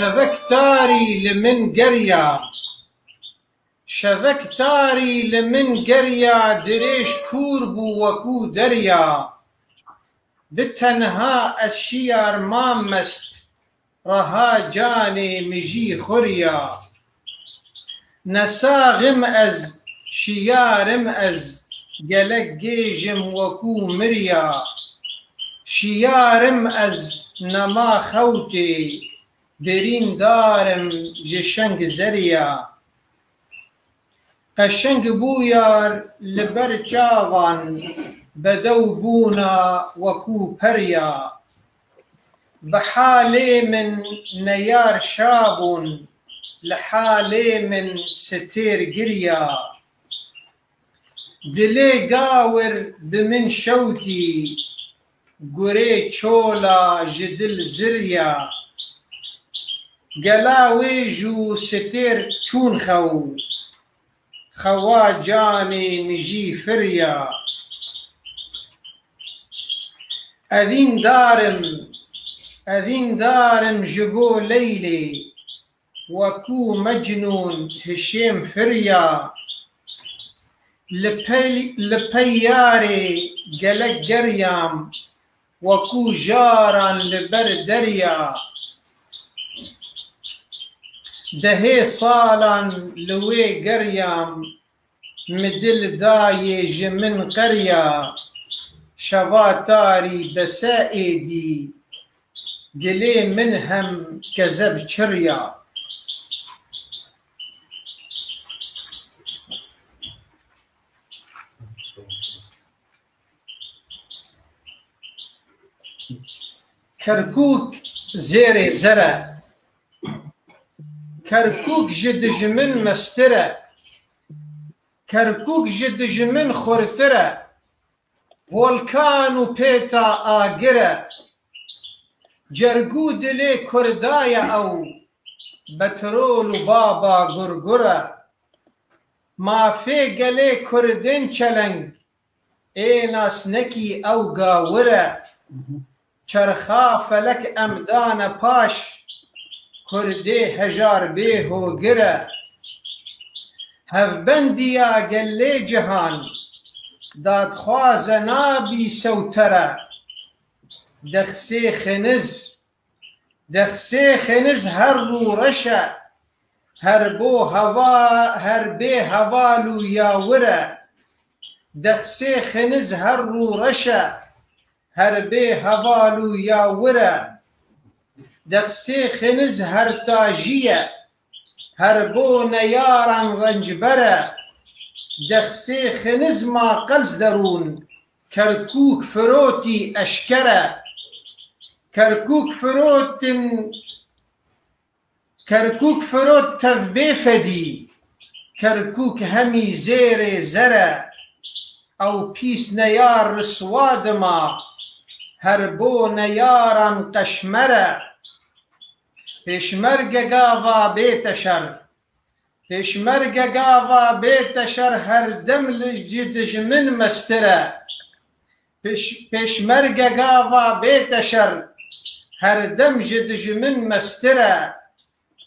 شبكتاري لمن قرية شبكتاري لمن قرية دريش كوربو وكو دريا بتنها الشيار مامست رها جاني مجي خريا نساغم از شيارم از جلك جيجم وكو مريا شيارم از نما خوتي برين دارم جشنگ زريا قشنگ بويار لبر جاوان بدو بونا وكو بريا بحالي من نيار شابون لحالي من ستير قريا دلي قاور بمن شوتي قري تشولا جدل زريا قلاويجو ستير تون خوا جاني نجي فريا أذين دارم جبو ليلي وكو مجنون هشيم فريا لبياري قلق قريام وكو جاران لبر دريا دهي صالان لوي قريام مدل داي جمن قريا شواتاري بسائدي دلي منهم كذب شريا كركوك زيري زرع كركوك جد جمن مسترة كركوك جد جمن خورترة فولكانو بيتا آقرة جرقو دلي كردايا أو بترول بابا قرقرة ما في قلي كردين چلنگ ناس نكي أو قاورة چرخا فلك أمدان باش كردي هجار بيهو قرة هفبنديا قلي جهان داد خواز نابي سوترة دخسي خنز هر رو رشا هر بي هوالو ياورة دخسي خنز هر رو رشا هر بي هوالو ياورة دخسي خنز هر تاجية هر بو نيارا رنجبرة دخسي خنز ما قلز درون كركوك فروتي أشكرة كركوك فروت تذبي فدي كركوك همي زيري زرة أو بيس نيار رسواد ما هربو نيارا قشمرة پشمرگ گاوا بیت شر هر دم لجدج من مستره پشمرگ گاوا بیت شر هر دم جدج من مستره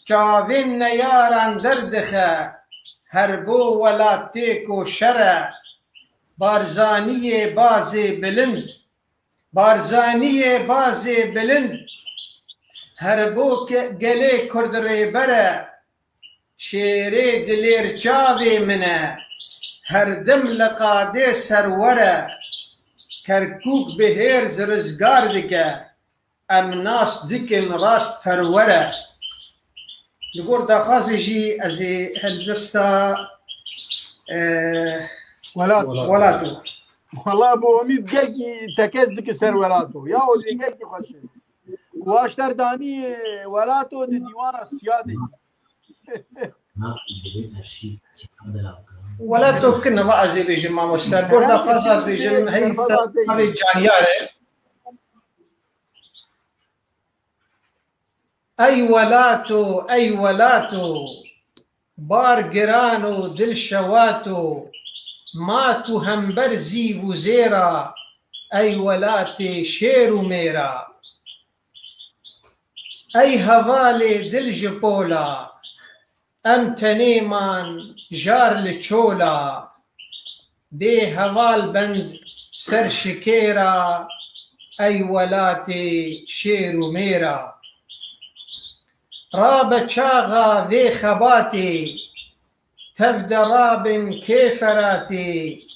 جاوین نیاران دردخه هر بو ولاتیکو شره بارزانی بازی بلند هر بو گلی کردری بره شیری دلیر چاوی منه هر دم لقاده سروره کرکوک بهیر زرزگار دیگه امناس دیکن راست پروره لگور داخوازی جی ازی هلبستا ولاتو والله ابو امید قلقي تكزدك سر ولاتو يا ولي قلقي خوشي واشتر داني ولاتو دي ديوان السيادي ولاتو كنا بقى زي بيجي ما مستر بردا خاص بيجي هي هذه جانياره اي ولاتو بار جرانو دل شواتو ماتو همبر زی وزیرا ای ولات شیر و میرا ای حوال دل جپولا ام تنیمان جار لچولا بی حوال بند سر شکیرا أي ولاتي شير وميرا راب شاغا ذي خباتي تفد راب كيفراتي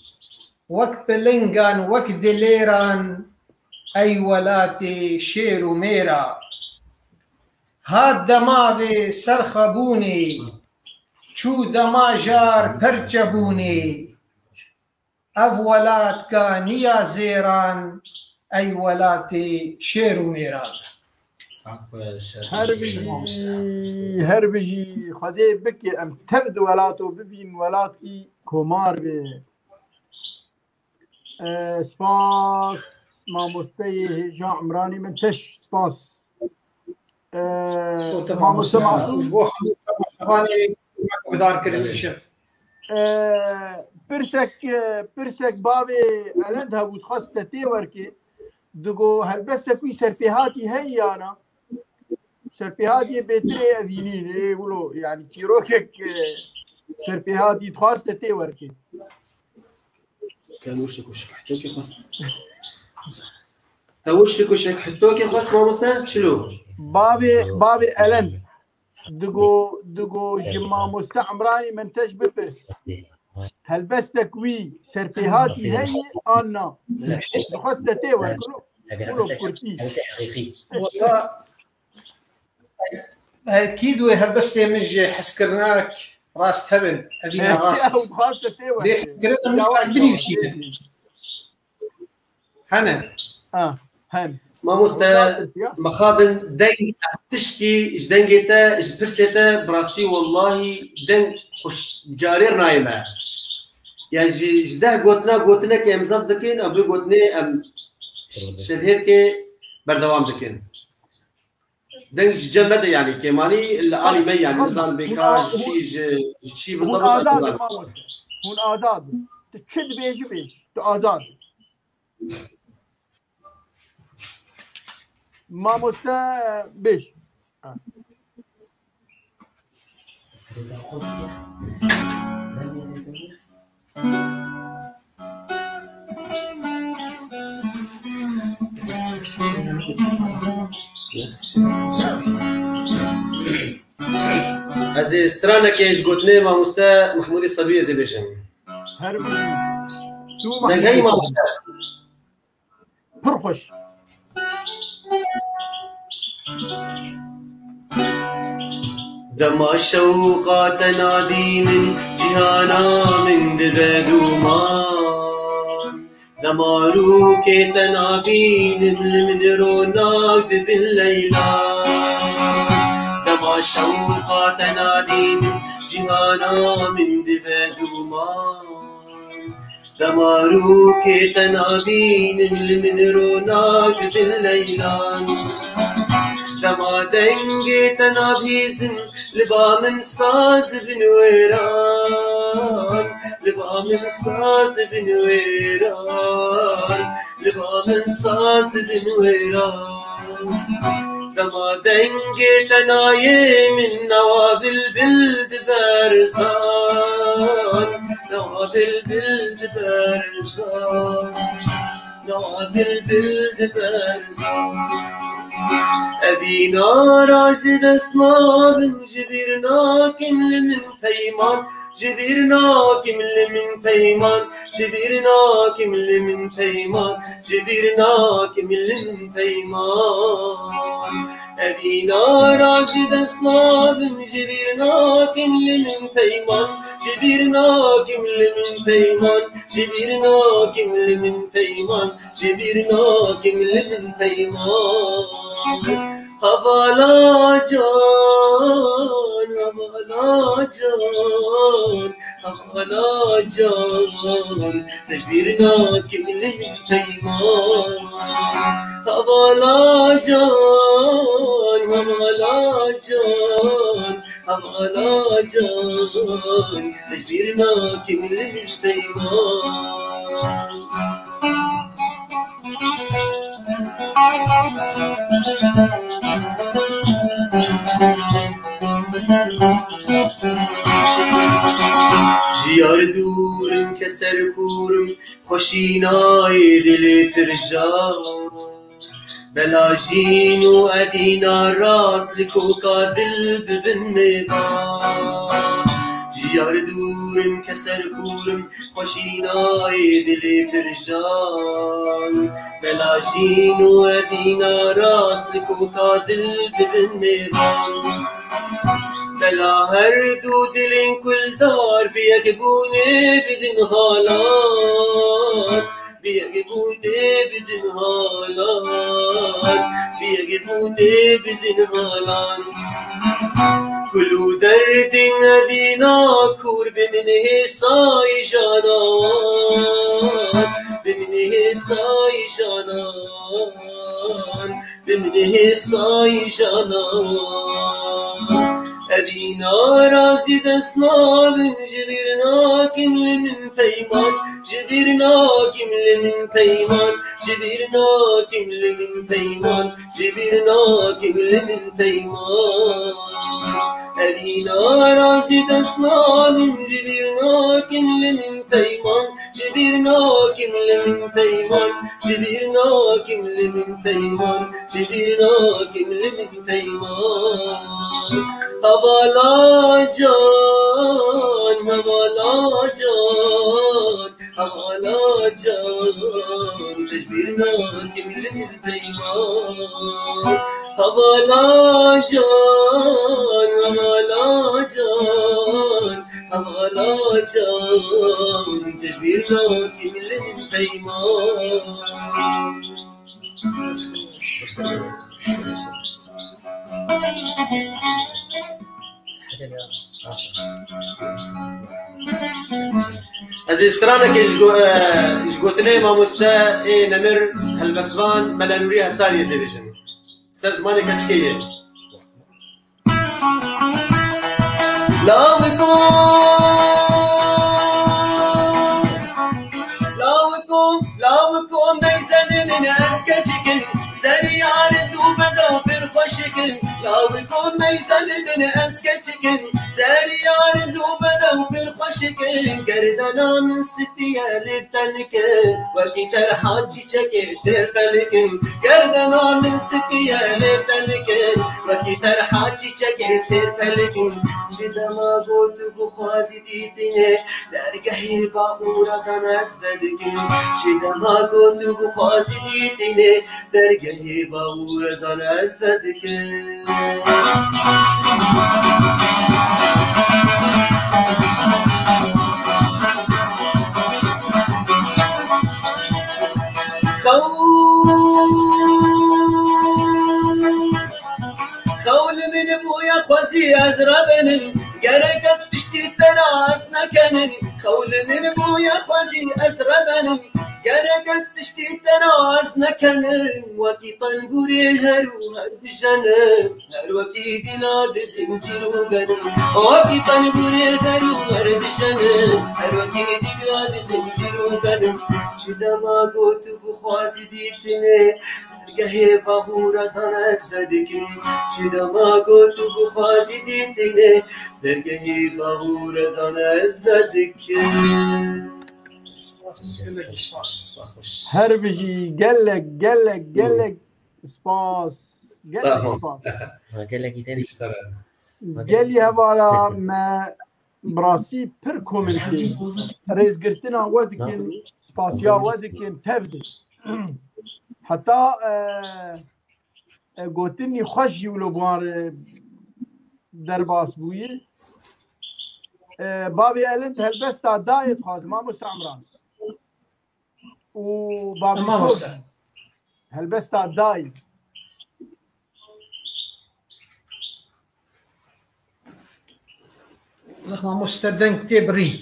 وك بلنغان وك دليران أي ولاتي شير وميرا هاد دماغي سرخبوني شو دماجار برجبوني أولاد كانيا زيران أي ولاتي شير وميران هربجي خدي بكي أم تبد ولاتو ببين ولاتي كومار بي سباس ما مستيه جان عمراني من تش سباس ما مستمع برسك بابي ألندها وتخص تتيوركي دقو هلبسة كوي سربيهاتي هي أنا سربيهاتي بيتري أذينين إيه ولو يعني كيروكك سربيهاتي تخص تتيوركي كان وشك حتوكي خاص وشك حتوكي خاص ما مستند شلو بابي ألند دقو جما مستعمراني من تجببس هلبستك وي سربيهاتي هي أنا خاص تتيور كلو كرتي والله أكيد وهلبستي مج حسكرناك راس تبن أبينا راس خاص تتيور ليه حسكرنا من شيء هنا هن ما مستند مخابن دنگ تشكي اش دنگيتا اش فرسيتا براسي والله دنگ خوش جارير نايمه يعني جده قوتنا كامزاف دكين ابو قوتني ام شدهر كي بردوام دكين دنگ جمد يعني كماني الالي مي يعني نظام بيكاج شي بالضبط هون آزاد تشد بيجي تو آزاد ما مستا بيش از استرانه كيش قلتني ما مستا محمود الصبي زي بيشم هربي دنگي ما مستا برخش دما الشوق تنادي من جهانا من دبد ومان دما روك تنادي من روناك بالليلة دما الشوق تنادي من جهانا من دبد ومان دما روك تنادي من روناك بالليلة دما دنگي تنابيزن لبا من ساز بنويران لبا من ساز بنويران لبا من ساز بنويران دما دنگي تناي من نواب البلد بارزان نواب البلد بارزان نواب البلد بارزان أبينا راجد أصنام جبرنا كمل من بيمان جبرنا كمل من بيمان جبرنا كمل من بيمان جبرنا كمل من بيمان أبينا راجد أصنام جبرنا كمل من بيمان جبرنا كمل من بيمان جبرنا كمل من بيمان جبرنا كمل من بيمان هوالا جان هوالا جان هوالا جان تجبرنا كمل من بيمان هوالا جان هوالا جان هوالا جان تجبرنا كمل من بيمان جیار دورم که سر کورم خوشینای دل ترجان بلاجين وأدينا راس لكوكا دل ببن ميبان جيار دورم كسر كورم خوشينا يدلي برجان بلاجين وأدينا راس لكوكا دل ببن ميبان بلا هردو دلين كل دار بيقبوني بدن غالات بيقبوني بدن غالات بيقبوني بدن غالات كلو درد نبينا كور بمنه ساي جانان بمنه ساي جانان بمنه ساي جانان أبينا راسي دسنا من جبرنا كمل من بيمان جبرنا كمل من بيمان جبرنا كمل من بيمان جبرنا كمل من بيمان أبينا راسي دسنا من جبرنا كمل من بيمان جبرنا كمل من بيمان جبرنا كمل من بيمان جبرنا كمل من بيمان هوالا جان هوالا جان هوالا جان تجبرنا كمل من بيمان هوالا جان هوالا جان هوالا جان تجبرنا كمل من بيمان از استرانه که جگوتنه ماموستا نمر هلبستوان ملانوری هسالی زیبشن سزمانی کچکیه لاوکم نیزنن از کچکن سریعان تو بدو پر خوشکن لاوکم نیزنن از کچکن سریعان تو بدو پر خوشکن گردنا من ستیه لفتنکن وکی تر حاجی چکر تر تلکن گردنا من ستیه لفتنکن وکی تر حاجی چکر تر تلکن چدما گوتو بخوازی دیدنه درگهی باقور ازان از بدکن چدما گوتو بخوازی دیدنه درگهی باقور ازان از بدکن خول من بويا خوزي أزربنن جركت بشتي تراس نكنن خول من بويا خوزي أزربنن جركت بشتي تراس نكنن وكي طنبوري هرو هربجنن هر وكي دلاد زنجرو جنن وكي طنبوري هرو هربجنن هر وكي دلاد زنجرو جنن شدما قوتو بخوازي ديتني گه باهور ازان ازدکن چدما گوتو بخوازی دیدنه درگه باهور ازان ازدکن هر بجي قالك سباس قال لك تاني قال لي هذا ما براسي بير كومنتي ريز قرتنا ودكن سباسيا ودكن تبدي حتى قوتني خوش يولو بوار درباس بوي بابي ألنت هالبستا دايت خاز ما مستعمران وبابي خوش هالبستا دايت ما مستدن تبري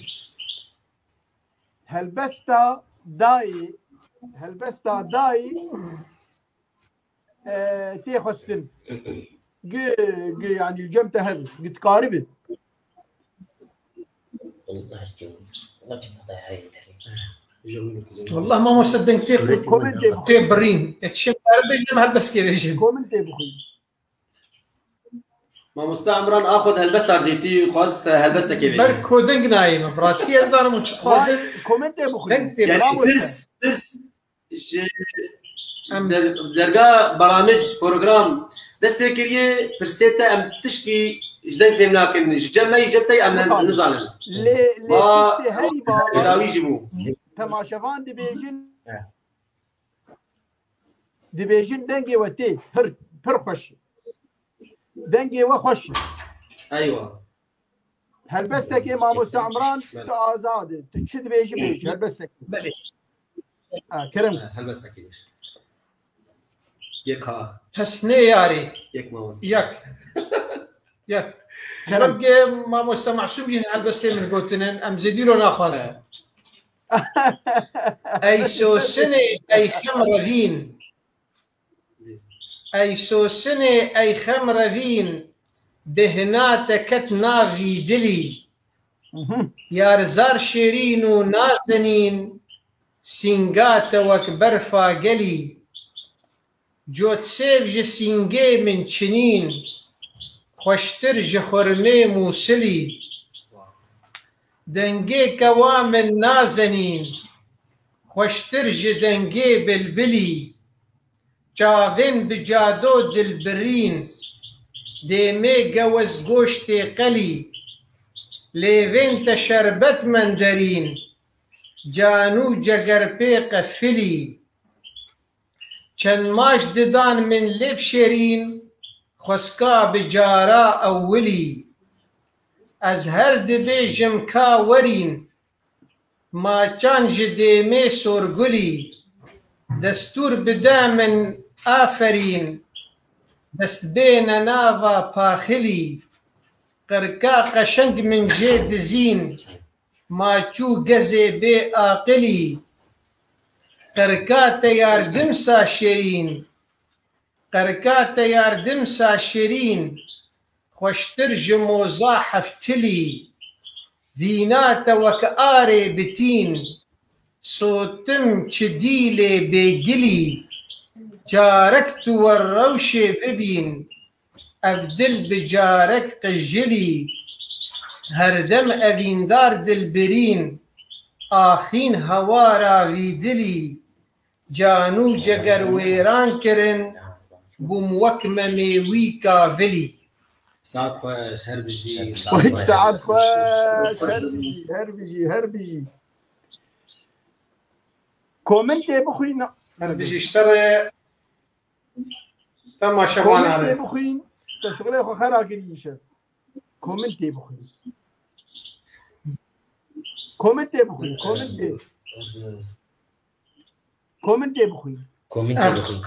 هالبستا دايت تيخستن يعني الجمتة هذه قد قاربة والله ما مصدق تبرين اتشم عربي جنب هالبس كيف يجي كومنت بخوي ما مستعمران اخذ هالبس رديتي خاص هالبس كيف بركو دنق نايم براسي انزان مش خاص كومنت بخوي يعني ترس درگاه برامج پروگرام دست بکریه پرسیتا ام تشکی جدن فهم ناکن جمعی جبتای ام نزانن ما هری با داوی جبو تماشاوان دبیجن دنگی و تی پر خوش دنگی و خوش ايوه هلبستك ماموستا عمران آزاده چه دبیجی بیج هلبستك بله کرم هلبستك ليش يكها حسنه یاری يك ماوس یک بلقي ما مستمع سمين هلبسي من قوتنن ام زديلو ناخذ اي سو سنه اي خمر فين اي سو سنه اي خمر فين بهناتك نافي دلي يا رزار شيرين ونازنين سينغات وكبرفا قلي جوت سيف سينغي من چنين خوشتر جخورمي موسلي دنگي كوامن نازنين خوشتر جدنگي بلبلي جاوين بجادو دلبرين ديمي جوز گوشتي قلي ليفين تشربت مندرين جانو جگر پی قفلی چند ماش ددان من لب شیرین خسکا بجارا اولی از هر دبیجم کا ورین ما چان جدیمه سورگلی دستور بدا من آفرین دست بین ناوا پاخلی قرکا قشنگ من جید زین ما چو گزه بی آقلی قرکات یاردم سا شیرین قرکات یاردم سا شیرین خوشتر جموزا حفتلی وینات وک آره بتین صوتم چدیل بیگلی جارکت والروش ببین افدل بجارك قجلي هردم أبيندار دلبرين آخين هوارا ويدلي جانو جگر ويران كرن بموكمة ميوي كافلي ساعات خوش هربجي ساعات خوش هربجي كومنت بخوينا هربجي اشترى تم شبان عليه كومنت بخوين تشغله خو خراك اليشة كومنت بخوين كومنت بخوين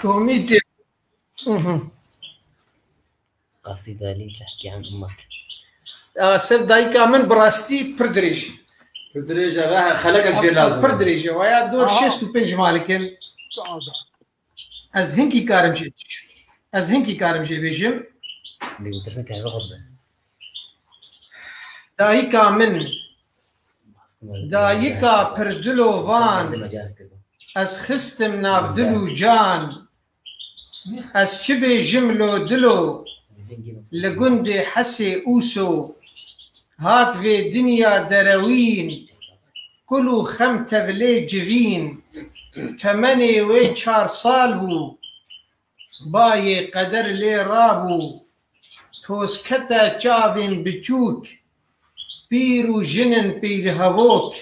كومنت قصيدة لي تحكي عن أمك سر دايكا من براستي بردريج بدرجة خلق الشيء لازم بردريج ويا دور شيست وبنج مالكن از هنكي كارم جي بيجم اللي وترسن كان غضب دايكا من دايكا بردلو فان از خستم نافدلو جان از چبي جملو دلو لقندي حسي اوسو هات في دنيا دروين كلو خم تبلي جفين تمني وي چار سال بو باي قدر لي رابو توسكتا چاوين بچوك بيرو جنن بيلهوك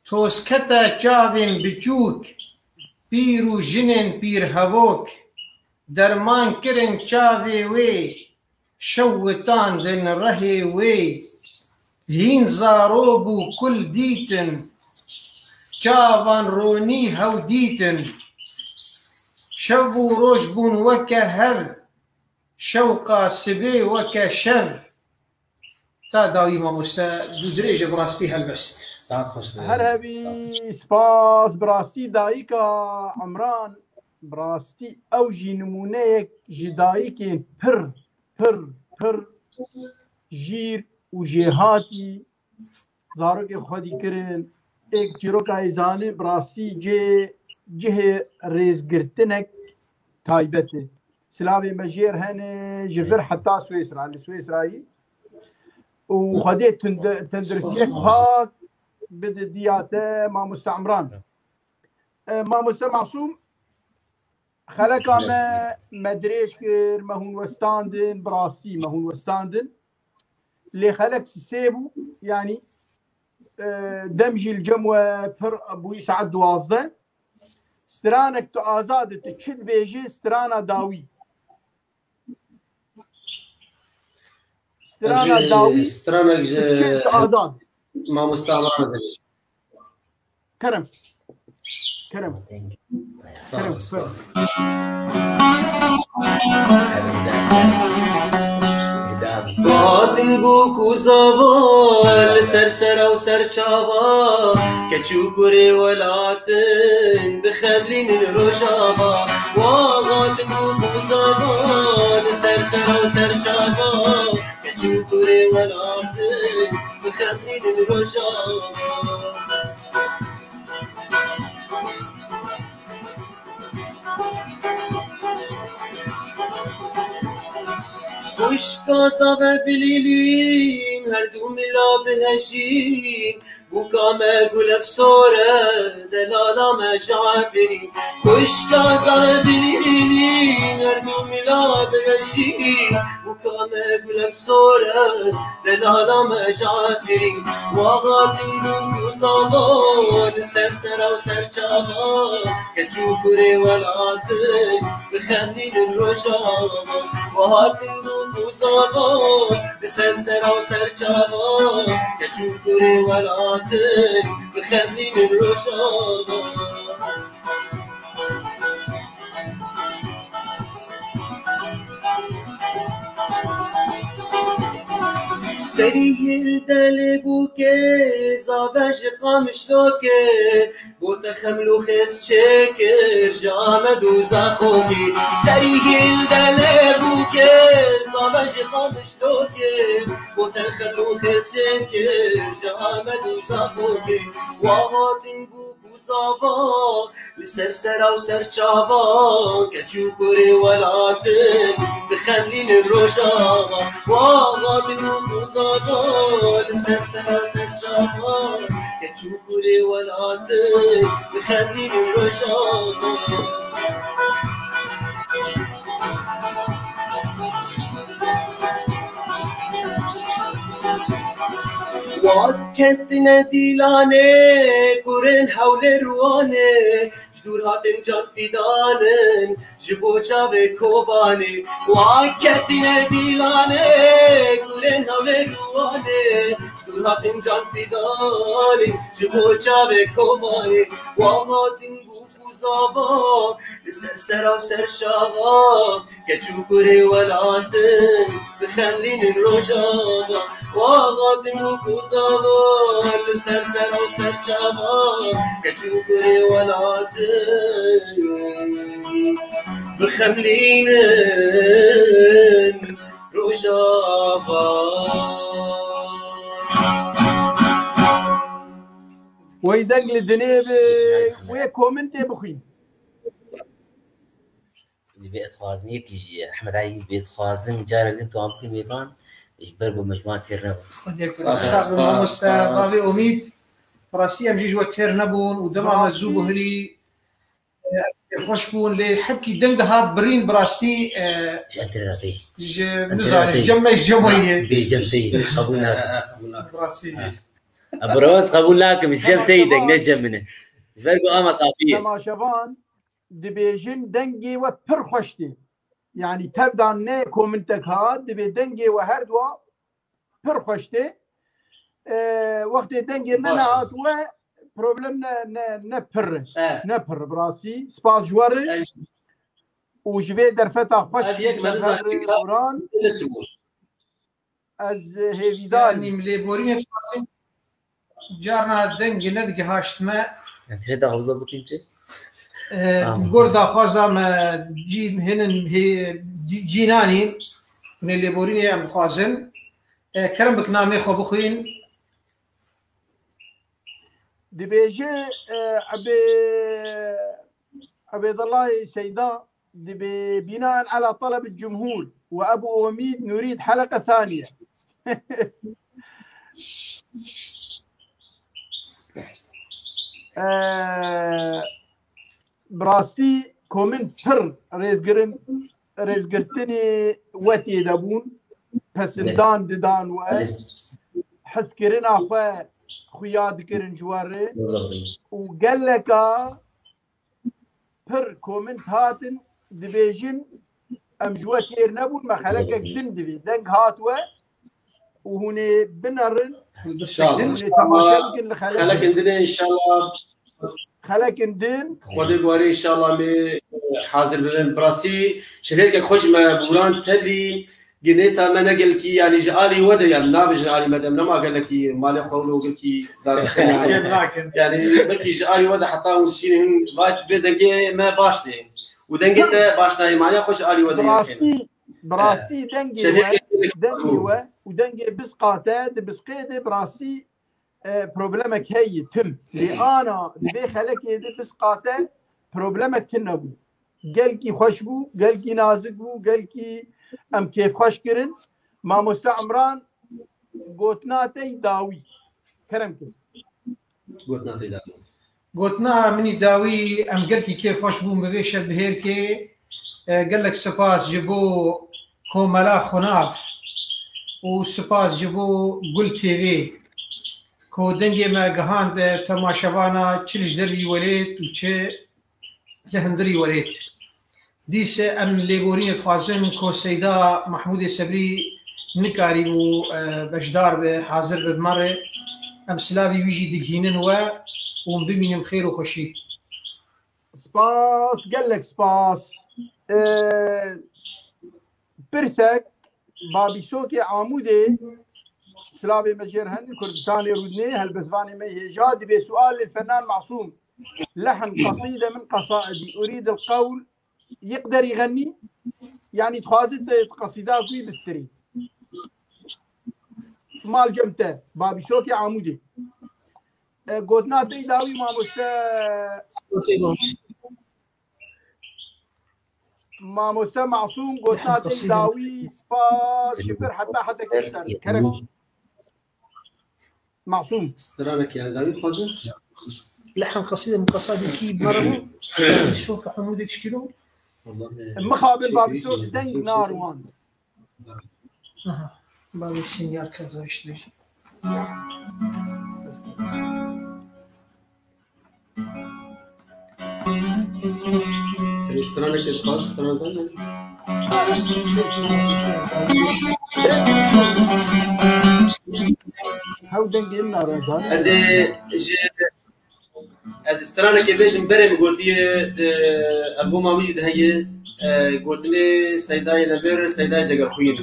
توسكتا چاوين بچوك بيرو جنن بيرهوك درمان کرن چاوي وي شوتان دن رهي وي هين زاروبو كل ديتن چاوان روني هو ديتن شوو روجبون وكا هر شوقا سبي وكا شر تا داوي ما مستا دو دريجة براستي هالبست ساعات خوش هربي سباس براستي دايكا عمران براستي او جي نمونيك جي دايكين پر جير و جهاتي زاروك خودي كرن ايك چيروكا ايزاني براستي جه ريزگرتنك تايبته سلاوي مجير هن جبر حتى سويسرا لسويسراي وخدي تندرسيك باك بد دياته ما مستعمران ما مستمعصوم خلق ما مدريش كر ما هون وستاندن براسي ما هون وستاندن اللي خلق سيبو يعني دمجي الجموة بر أبوي سعد دوازده سترانك تو آزاد تشل بيجي سترانا داوي سترانا داوي سترانا تشل آزاد ما مستعمرنا زلش كرم كرم صح صح هاتن بوكو زوال سرسرة وسرچاوا كچوكوري ولاتن بخبلين الرجابا وغاتن بوكو زوال سرسرة وسرچاوا كچوكوري ولاتن بخبلين الرجابا خوشکا زاوه بلیلین هر دو ملا بهشین بوکامه گلک سوره دلالامه جعفرین خوشکا زاوه بلیلین هر دو ملا بهشین بوکامه گلک سوره دلالامه جعفرین واغاتین دو زاوان سرسرا و سرچاوا کچوکوری ولاتن بخندین الرجاوا وهاتن دو زاوان بسرسرا و سرچاوا کچوکوری ولاتن بخندین الرجاوا سریع دل بوکه زابش قامش لوکه بوت خملو خس شکر جامد و زخوکی سریع دل بوکه زابش قامش لوکه بوت خملو خس شکر جامد و زخوکی واهاتن بوکو زابا لسرسرا و سرچاوا کچوکوری ولاتن بخملین الرجاوا واهاتن بوکو زابا لسرسرا و سرچاوا كتشوفني ولا تخليني الرشاق وكتنا ديلاني كورن حول رواني جدور هاتن جان فيدانن جبو جاوه كوباني وكتنا ديلاني كورن حول رواني جدور هاتن جان فيداني جبو جاوه كوباني وهاتن زابا سرسرا و سرشاوا كچوكوري ولاتن بخملين الرجاوا واغاتن بوكو زابا سرسرا و سرشاوا كچوكوري ولاتن بخملين الرجاوا ويدق للدنيا ويا كومنتي بخين بيت خوازن يكي احمد علي بيت خوازن جار اللي انتو عم ميدان اجبر بمجموعه تيرنبون خديك استاذ مستر اميد راسي ام جيجوا تيرنبون ودمع مزوب هري خوش بون لي حبكي دنگ هات برين براسي جانتراتي نزعج جمعيه بيجمتي قبولنا براسي ابروز قبول لكم مش جبت ايدك ناس جنبنا مش فرقوا اما صافيه كما شبان دبيجن دنجي وبر خوشتي يعني تبدا نه كومنتك هاد دبي دنجي وهردوا بر خوشتي وقت دنجي منات و بروبلم نبر براسي سباس جواري وجبي درفتا خوش دوران از هيفيداني ملي بوريني جارنا دنگ ندگه هاشتمه انت هدا حوزه بطيمتي گردا خوازم جی هنن جینانی من اللي بوريني ام خوازن كرم بكنامي خو بخوين دبيجي عبيد الله سيدا دبي بناء على طلب الجمهور وابو اميد نريد حلقه ثانيه براستي کومن پر رێزگرتنی وەتێ دەبوون پەسندان ددان و حەزکردنا خۆ خویا دکردن جوارێ و گەلێکە پر کومن هاتن دبێژن ئەم ژوە تێر نەبوون مە خەلەکێک دن دەبێت دەنگ هاتووە و هونێ بنەڕن خلق عندنا ان شاء الله خەلەک دن خودي قواري ان شاء الله مي حاضر بن براسي شريك خوش ما بوران تدي جنيتا ما نقل كي يعني جالي ودا يعني نابج جالي مدام لما قال لك مالي خولو قال كي دار يعني بكي جالي ودا حتى وشين بايت بدنجي ما باشتي ودنجته باشتاي مالي خوش جالي ودا براستي دنجي ودنجي بسقاته بسقيده براستي بروبلمك هي تم لأنا دبي خلك يدي بسقاته بروبلمك كنا بو قالكي خوش بو قالكي نازك بو قالكي ام كيف خوش كرن ما مستعمران قوتناتي داوي كرم كي قوتنا مني داوي ام قالكي كيف خوش بو مبيشة بهيركي قالك سباس جبو كوملا خناف وسباس جبو قل تيفي كو دنجي ما قهاند تماشوانا تشلج دري وليت وچه لهندري وليت ديس ام ليبورين خوازن كو سيدا محمود سبري نكاري بو بجدار حاضر بمره ام سلابي ويجي دقينن ومبمينم خير وخشي سباس قالك سباس برسك بابي سوكي عامودي سلابي مجير هندي كردستاني رودني هالبزفاني مي جاد بسؤال للفنان معصوم لحن قصيدة من قصائدي أريد القول يقدر يغني يعني تخازت قصيدة في بستري مال جمته بابي سوكي عمودي قدنا تيداوي ما مستا معصوم قدنا تيداوي سباس شفر حتى حسك يشتري كرم معصوم استرانك يا داوي خوازن لحن قصيدة من قصائدي كي مرة شوف حمود تشكيلو مخابل بابي سوق دنج ناروان بابي سينيار كذا يشتري استرانك الخاص استرانك هاو دنج النار از استرانه که بهشم برم گوتی البوم آمیج دهیه گوتنی سیدای نبر سیدای جگر خوین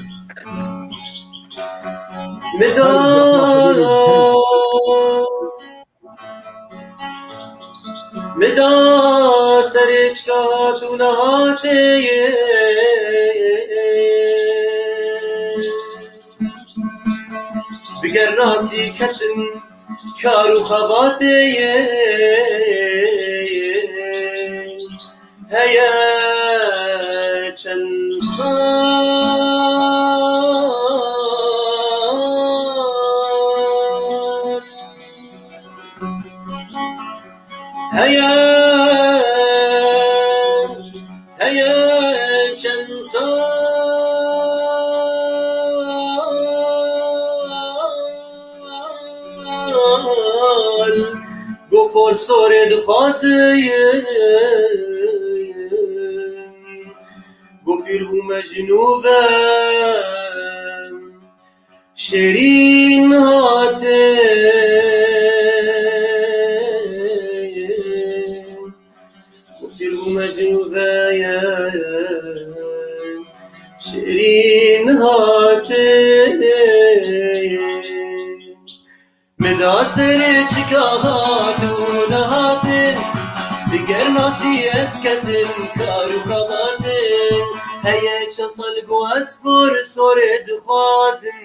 مدا سرچ کا تو نهاته بگر راسی کتن کارو خباته هيا چند سال هيا چند سال گو پر سورد خواسته گو پیرو مجنوبم شیرین هاته گو پیرو مجنوبم شیرین هاته مدا سر چکاهاتو نهاتن دیگر ناسی اسکتن کارو خباتن هیه چسال گو اسپور سورد خوازن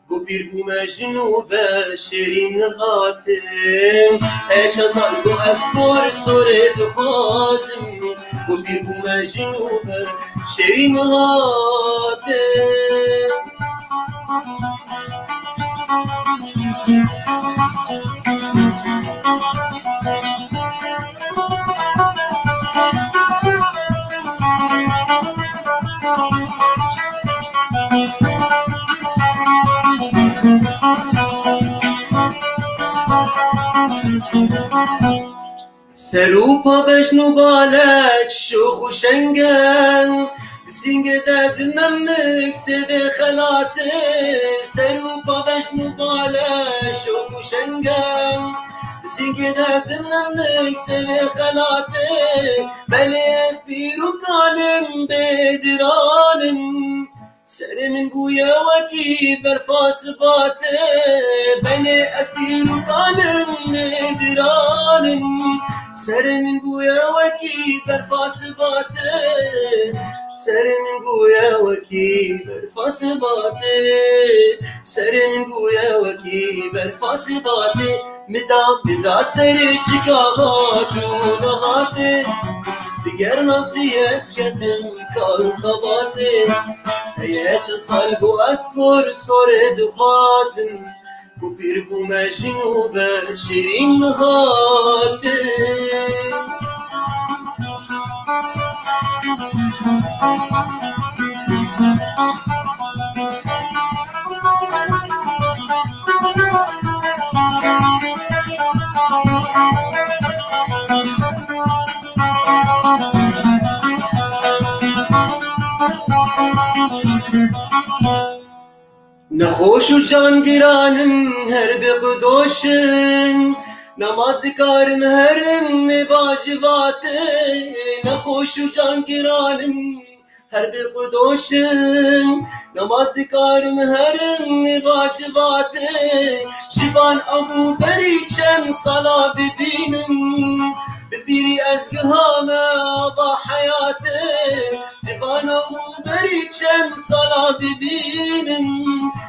گو پیرگو مجنوب شیرین هاتن هیه چسال گو اسپور سورد خوازن گو پیرگو مجنوب شیرین هاتن سروپا بجنو بالك شوخ وشنقن سینگ درد نمک سبه خلاته سروپا بجنو بالك شوخ وشنقن سینگ درد نمک سبه خلاته بلی اسبیرو کالم بدرانم سر من بويا وكي برفاس باته بني أسبيل وقالم ندران سر من بويا وكي برفاس باته سر من بويا وكي برفاس باته سر من بويا وكي برفاس باته مدا سر چکاغات و بغاته دیگر ناسی اسکتم کارو خباته هیچ صلبو اسپور سوره دخوازم بو پیر بو مجنو به شیرین نهاته نخوش و جانگیرانم هر بقدوشن نماز کارم هرم باجواته نخوش و جانگیرانم هر بقدوشن نماز کارم هرم باجواته جبان ابو بری چند سالا ببینم ببیری از گهامه با حیاته جبان ابو بری چند سالا ببینم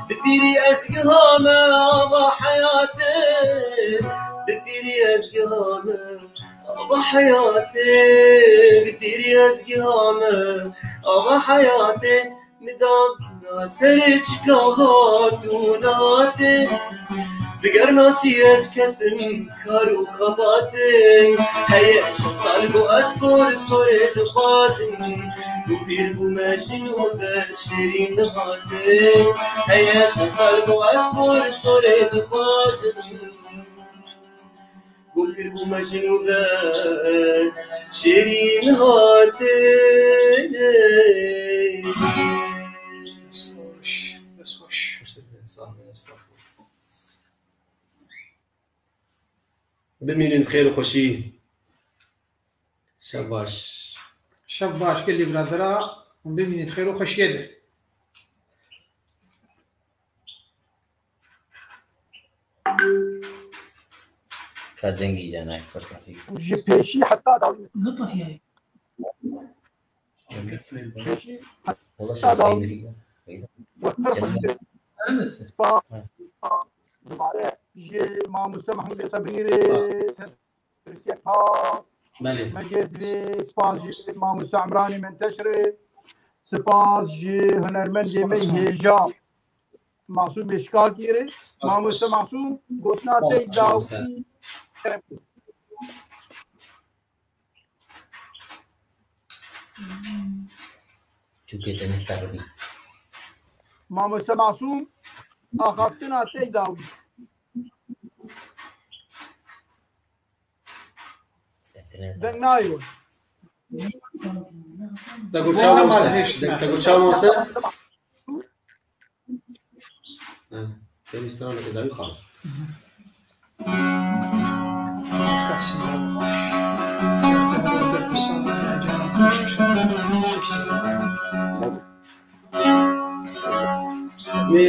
ببیری از گهامه با حیاته ببیری از گهامه با حیاته ببیری از گهامه با حیاته مدام ناصر چکاهاتوناته بگر ناسی از کتم کارو خباته هیچ سال بو اسپور سوره دخوازم بو پیر بو مجنو به شیرین نهاته هیچ سال بو اسپور سوره دخوازم بو پیر بو مجنو به شیرین نهاته بمينين بخير وخوشي شباش شباش كل برادرا وبمين خير وخوش يده فدنجي جانا فرصتي جي بيشي حتى داوي نطلع فيها بيشي والله حتى شو داوي بعيد انس سبا جي مع مستر محمود صبري بله مجد لي سباس جي مع مستر عمراني منتشري سپاس جی هنرمند مهیجا معصوم اشکال گیره ماموس معصوم گفتنا تی داوی چوکه تنه تربی ماموس معصوم آخافتنا تی داوی دنگ نایون تقول شاو موسى تقول شاو موسى كان يستاهل كده خلاص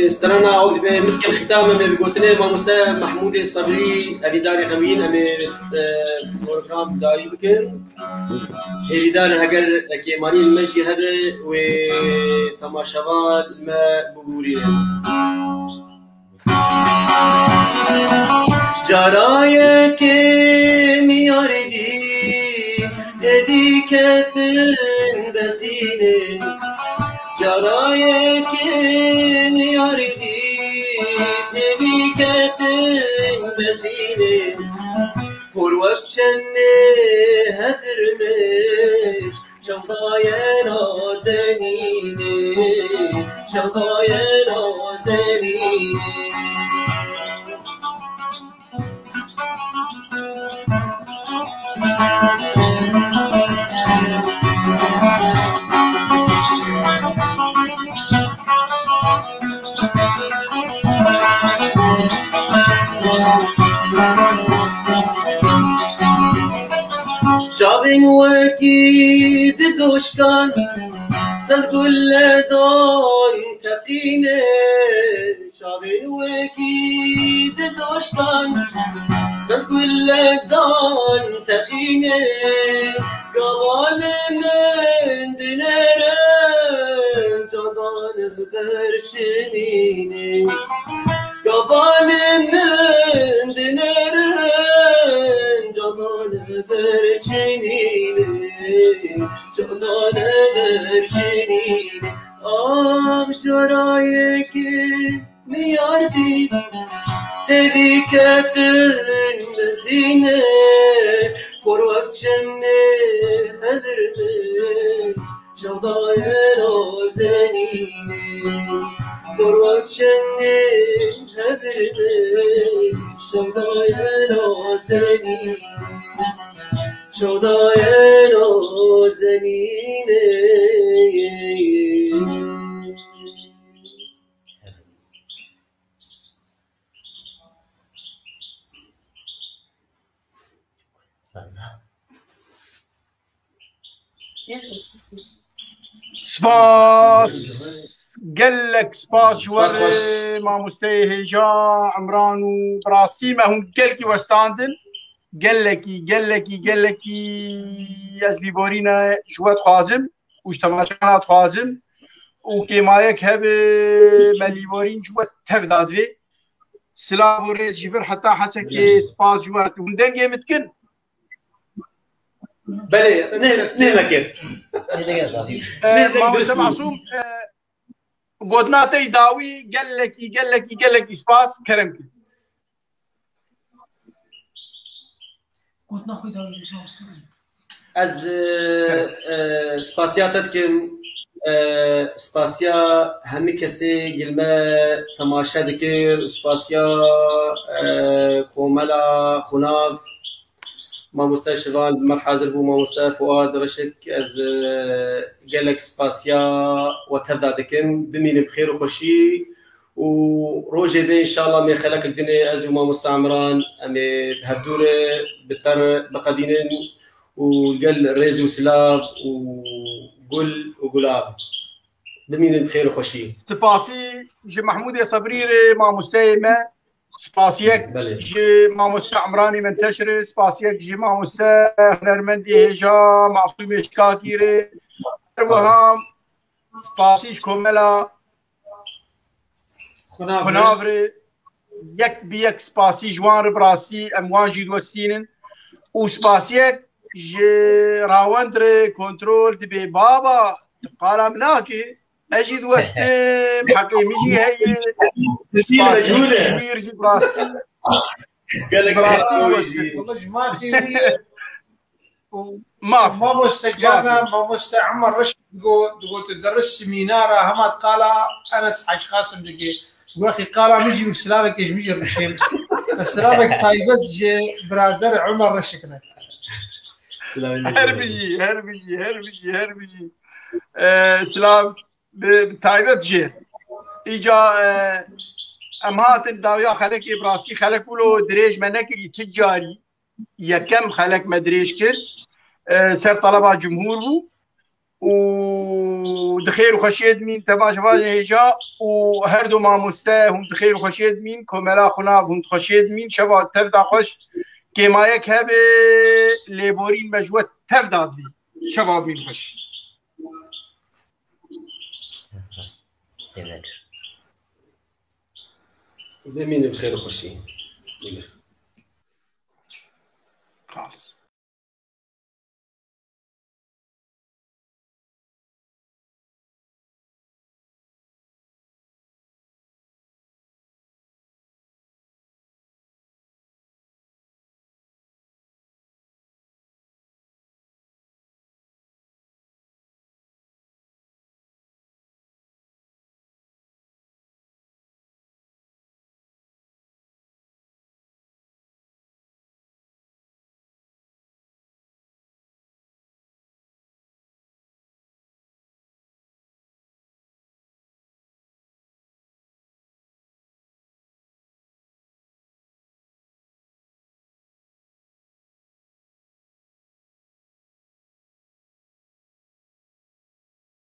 استرانا عود مسك الختام اللي قلت لي ما مستر محمود الصبري اداري غمين امي بروجرام داي بكر اداري هجر كيماني المشي هذا وتماشوال ما بقولي جرايك مياردي يديك بسيني جرايك مياردي يديك بسيني وروك جنة هدرمش شوقايا نازنيني شوقايا نازنيني شاوين وكي بدوشكان سد كل دون تقينه شاوين وكي بدوشكان سد كل دون تقينه قوال من دنره جدان برشنينه قوال من دنره جدان برشنينه جدان برشنينه آب جرایی که میاردی هلیکتن بزینه پر وقت چمه هدرمه جدای نازنینه پر وقت چمه هدرمه جدای نازنینه جدای نازنینه سپاس قال سپاس جوار سپاس. مامۆستای هێژا عمران و بڕاستی مەهوم گەلکی وەستاندن گەلێکی ئەس لیبۆرینە ژوە دخوازم و تەماشا دخوازم و کێمایەک هەبێ مە لیبۆرین ژوە تەفدا دوێ سلااو و ڕێز ژی بر حتا حەسەکێ سپاس جوار هون دەنگێ متکن بله نه مکر مامۆستا معسووم گۆدناتەی داوی گەلێکی سپاس کەرم کرد از سپاسیاتت کم سپاسیا همه کسی گلمه تماشا دکر سپاسیا کوملا خناف مامۆستا شوال مر حاضر بو مامۆستا فؤاد رشک از گلک سپاسیا و تفدا دکم بمینم بخیر و خوشی و روجه به انشاءالله می خلق دنه از مامۆستا عمران امی هردوره بتر بقدینن و قل ريز وسلاب وقل وقلاب بمين بخير وخوشي سپاسی جی محمود صبریر مامۆستای me سپاسیەک ji مامۆستا عمرانی منتەشر سپاسیەک ji مامۆستا هونەرمەندی هێژا معسووم ێشکاکیرێ هەروەها سپاسیش کۆمەلا خوناڤرێ یەک بەیەک سپاسی جوان ڕ بڕاستی ئەم وان jî diwestînin û spasiyek ji rawendrê kontrol dibe baba qala min nakê ez jî diwestim heqîmî jî heye jî birastî مامۆستا جانا مامۆستا عمر رشد تقول تدرس سمينارا همات قال انس حاج قاسم دقي واخي قال مجي وسلامك ايش مجي رشيم سلامك تايبت جي برادر عمر رشكنا هربجي سلام تايبت جي ايجا ام هاتن داویا خلق ابراسی خلق ولو دريج منكي تجاري يكم خلق مدريج كر سر طلبة جمهور بو ودخير وخشيد مين تماشا فاجن هجا وهردو مامۆستا هم دخير وخشيد مين كوملا خناف هم خشيد مين شبا تفدا خوش كيمايك هبه ليبورين مجوة تفدا دي شباب مين خوش بمين بخير وخوشي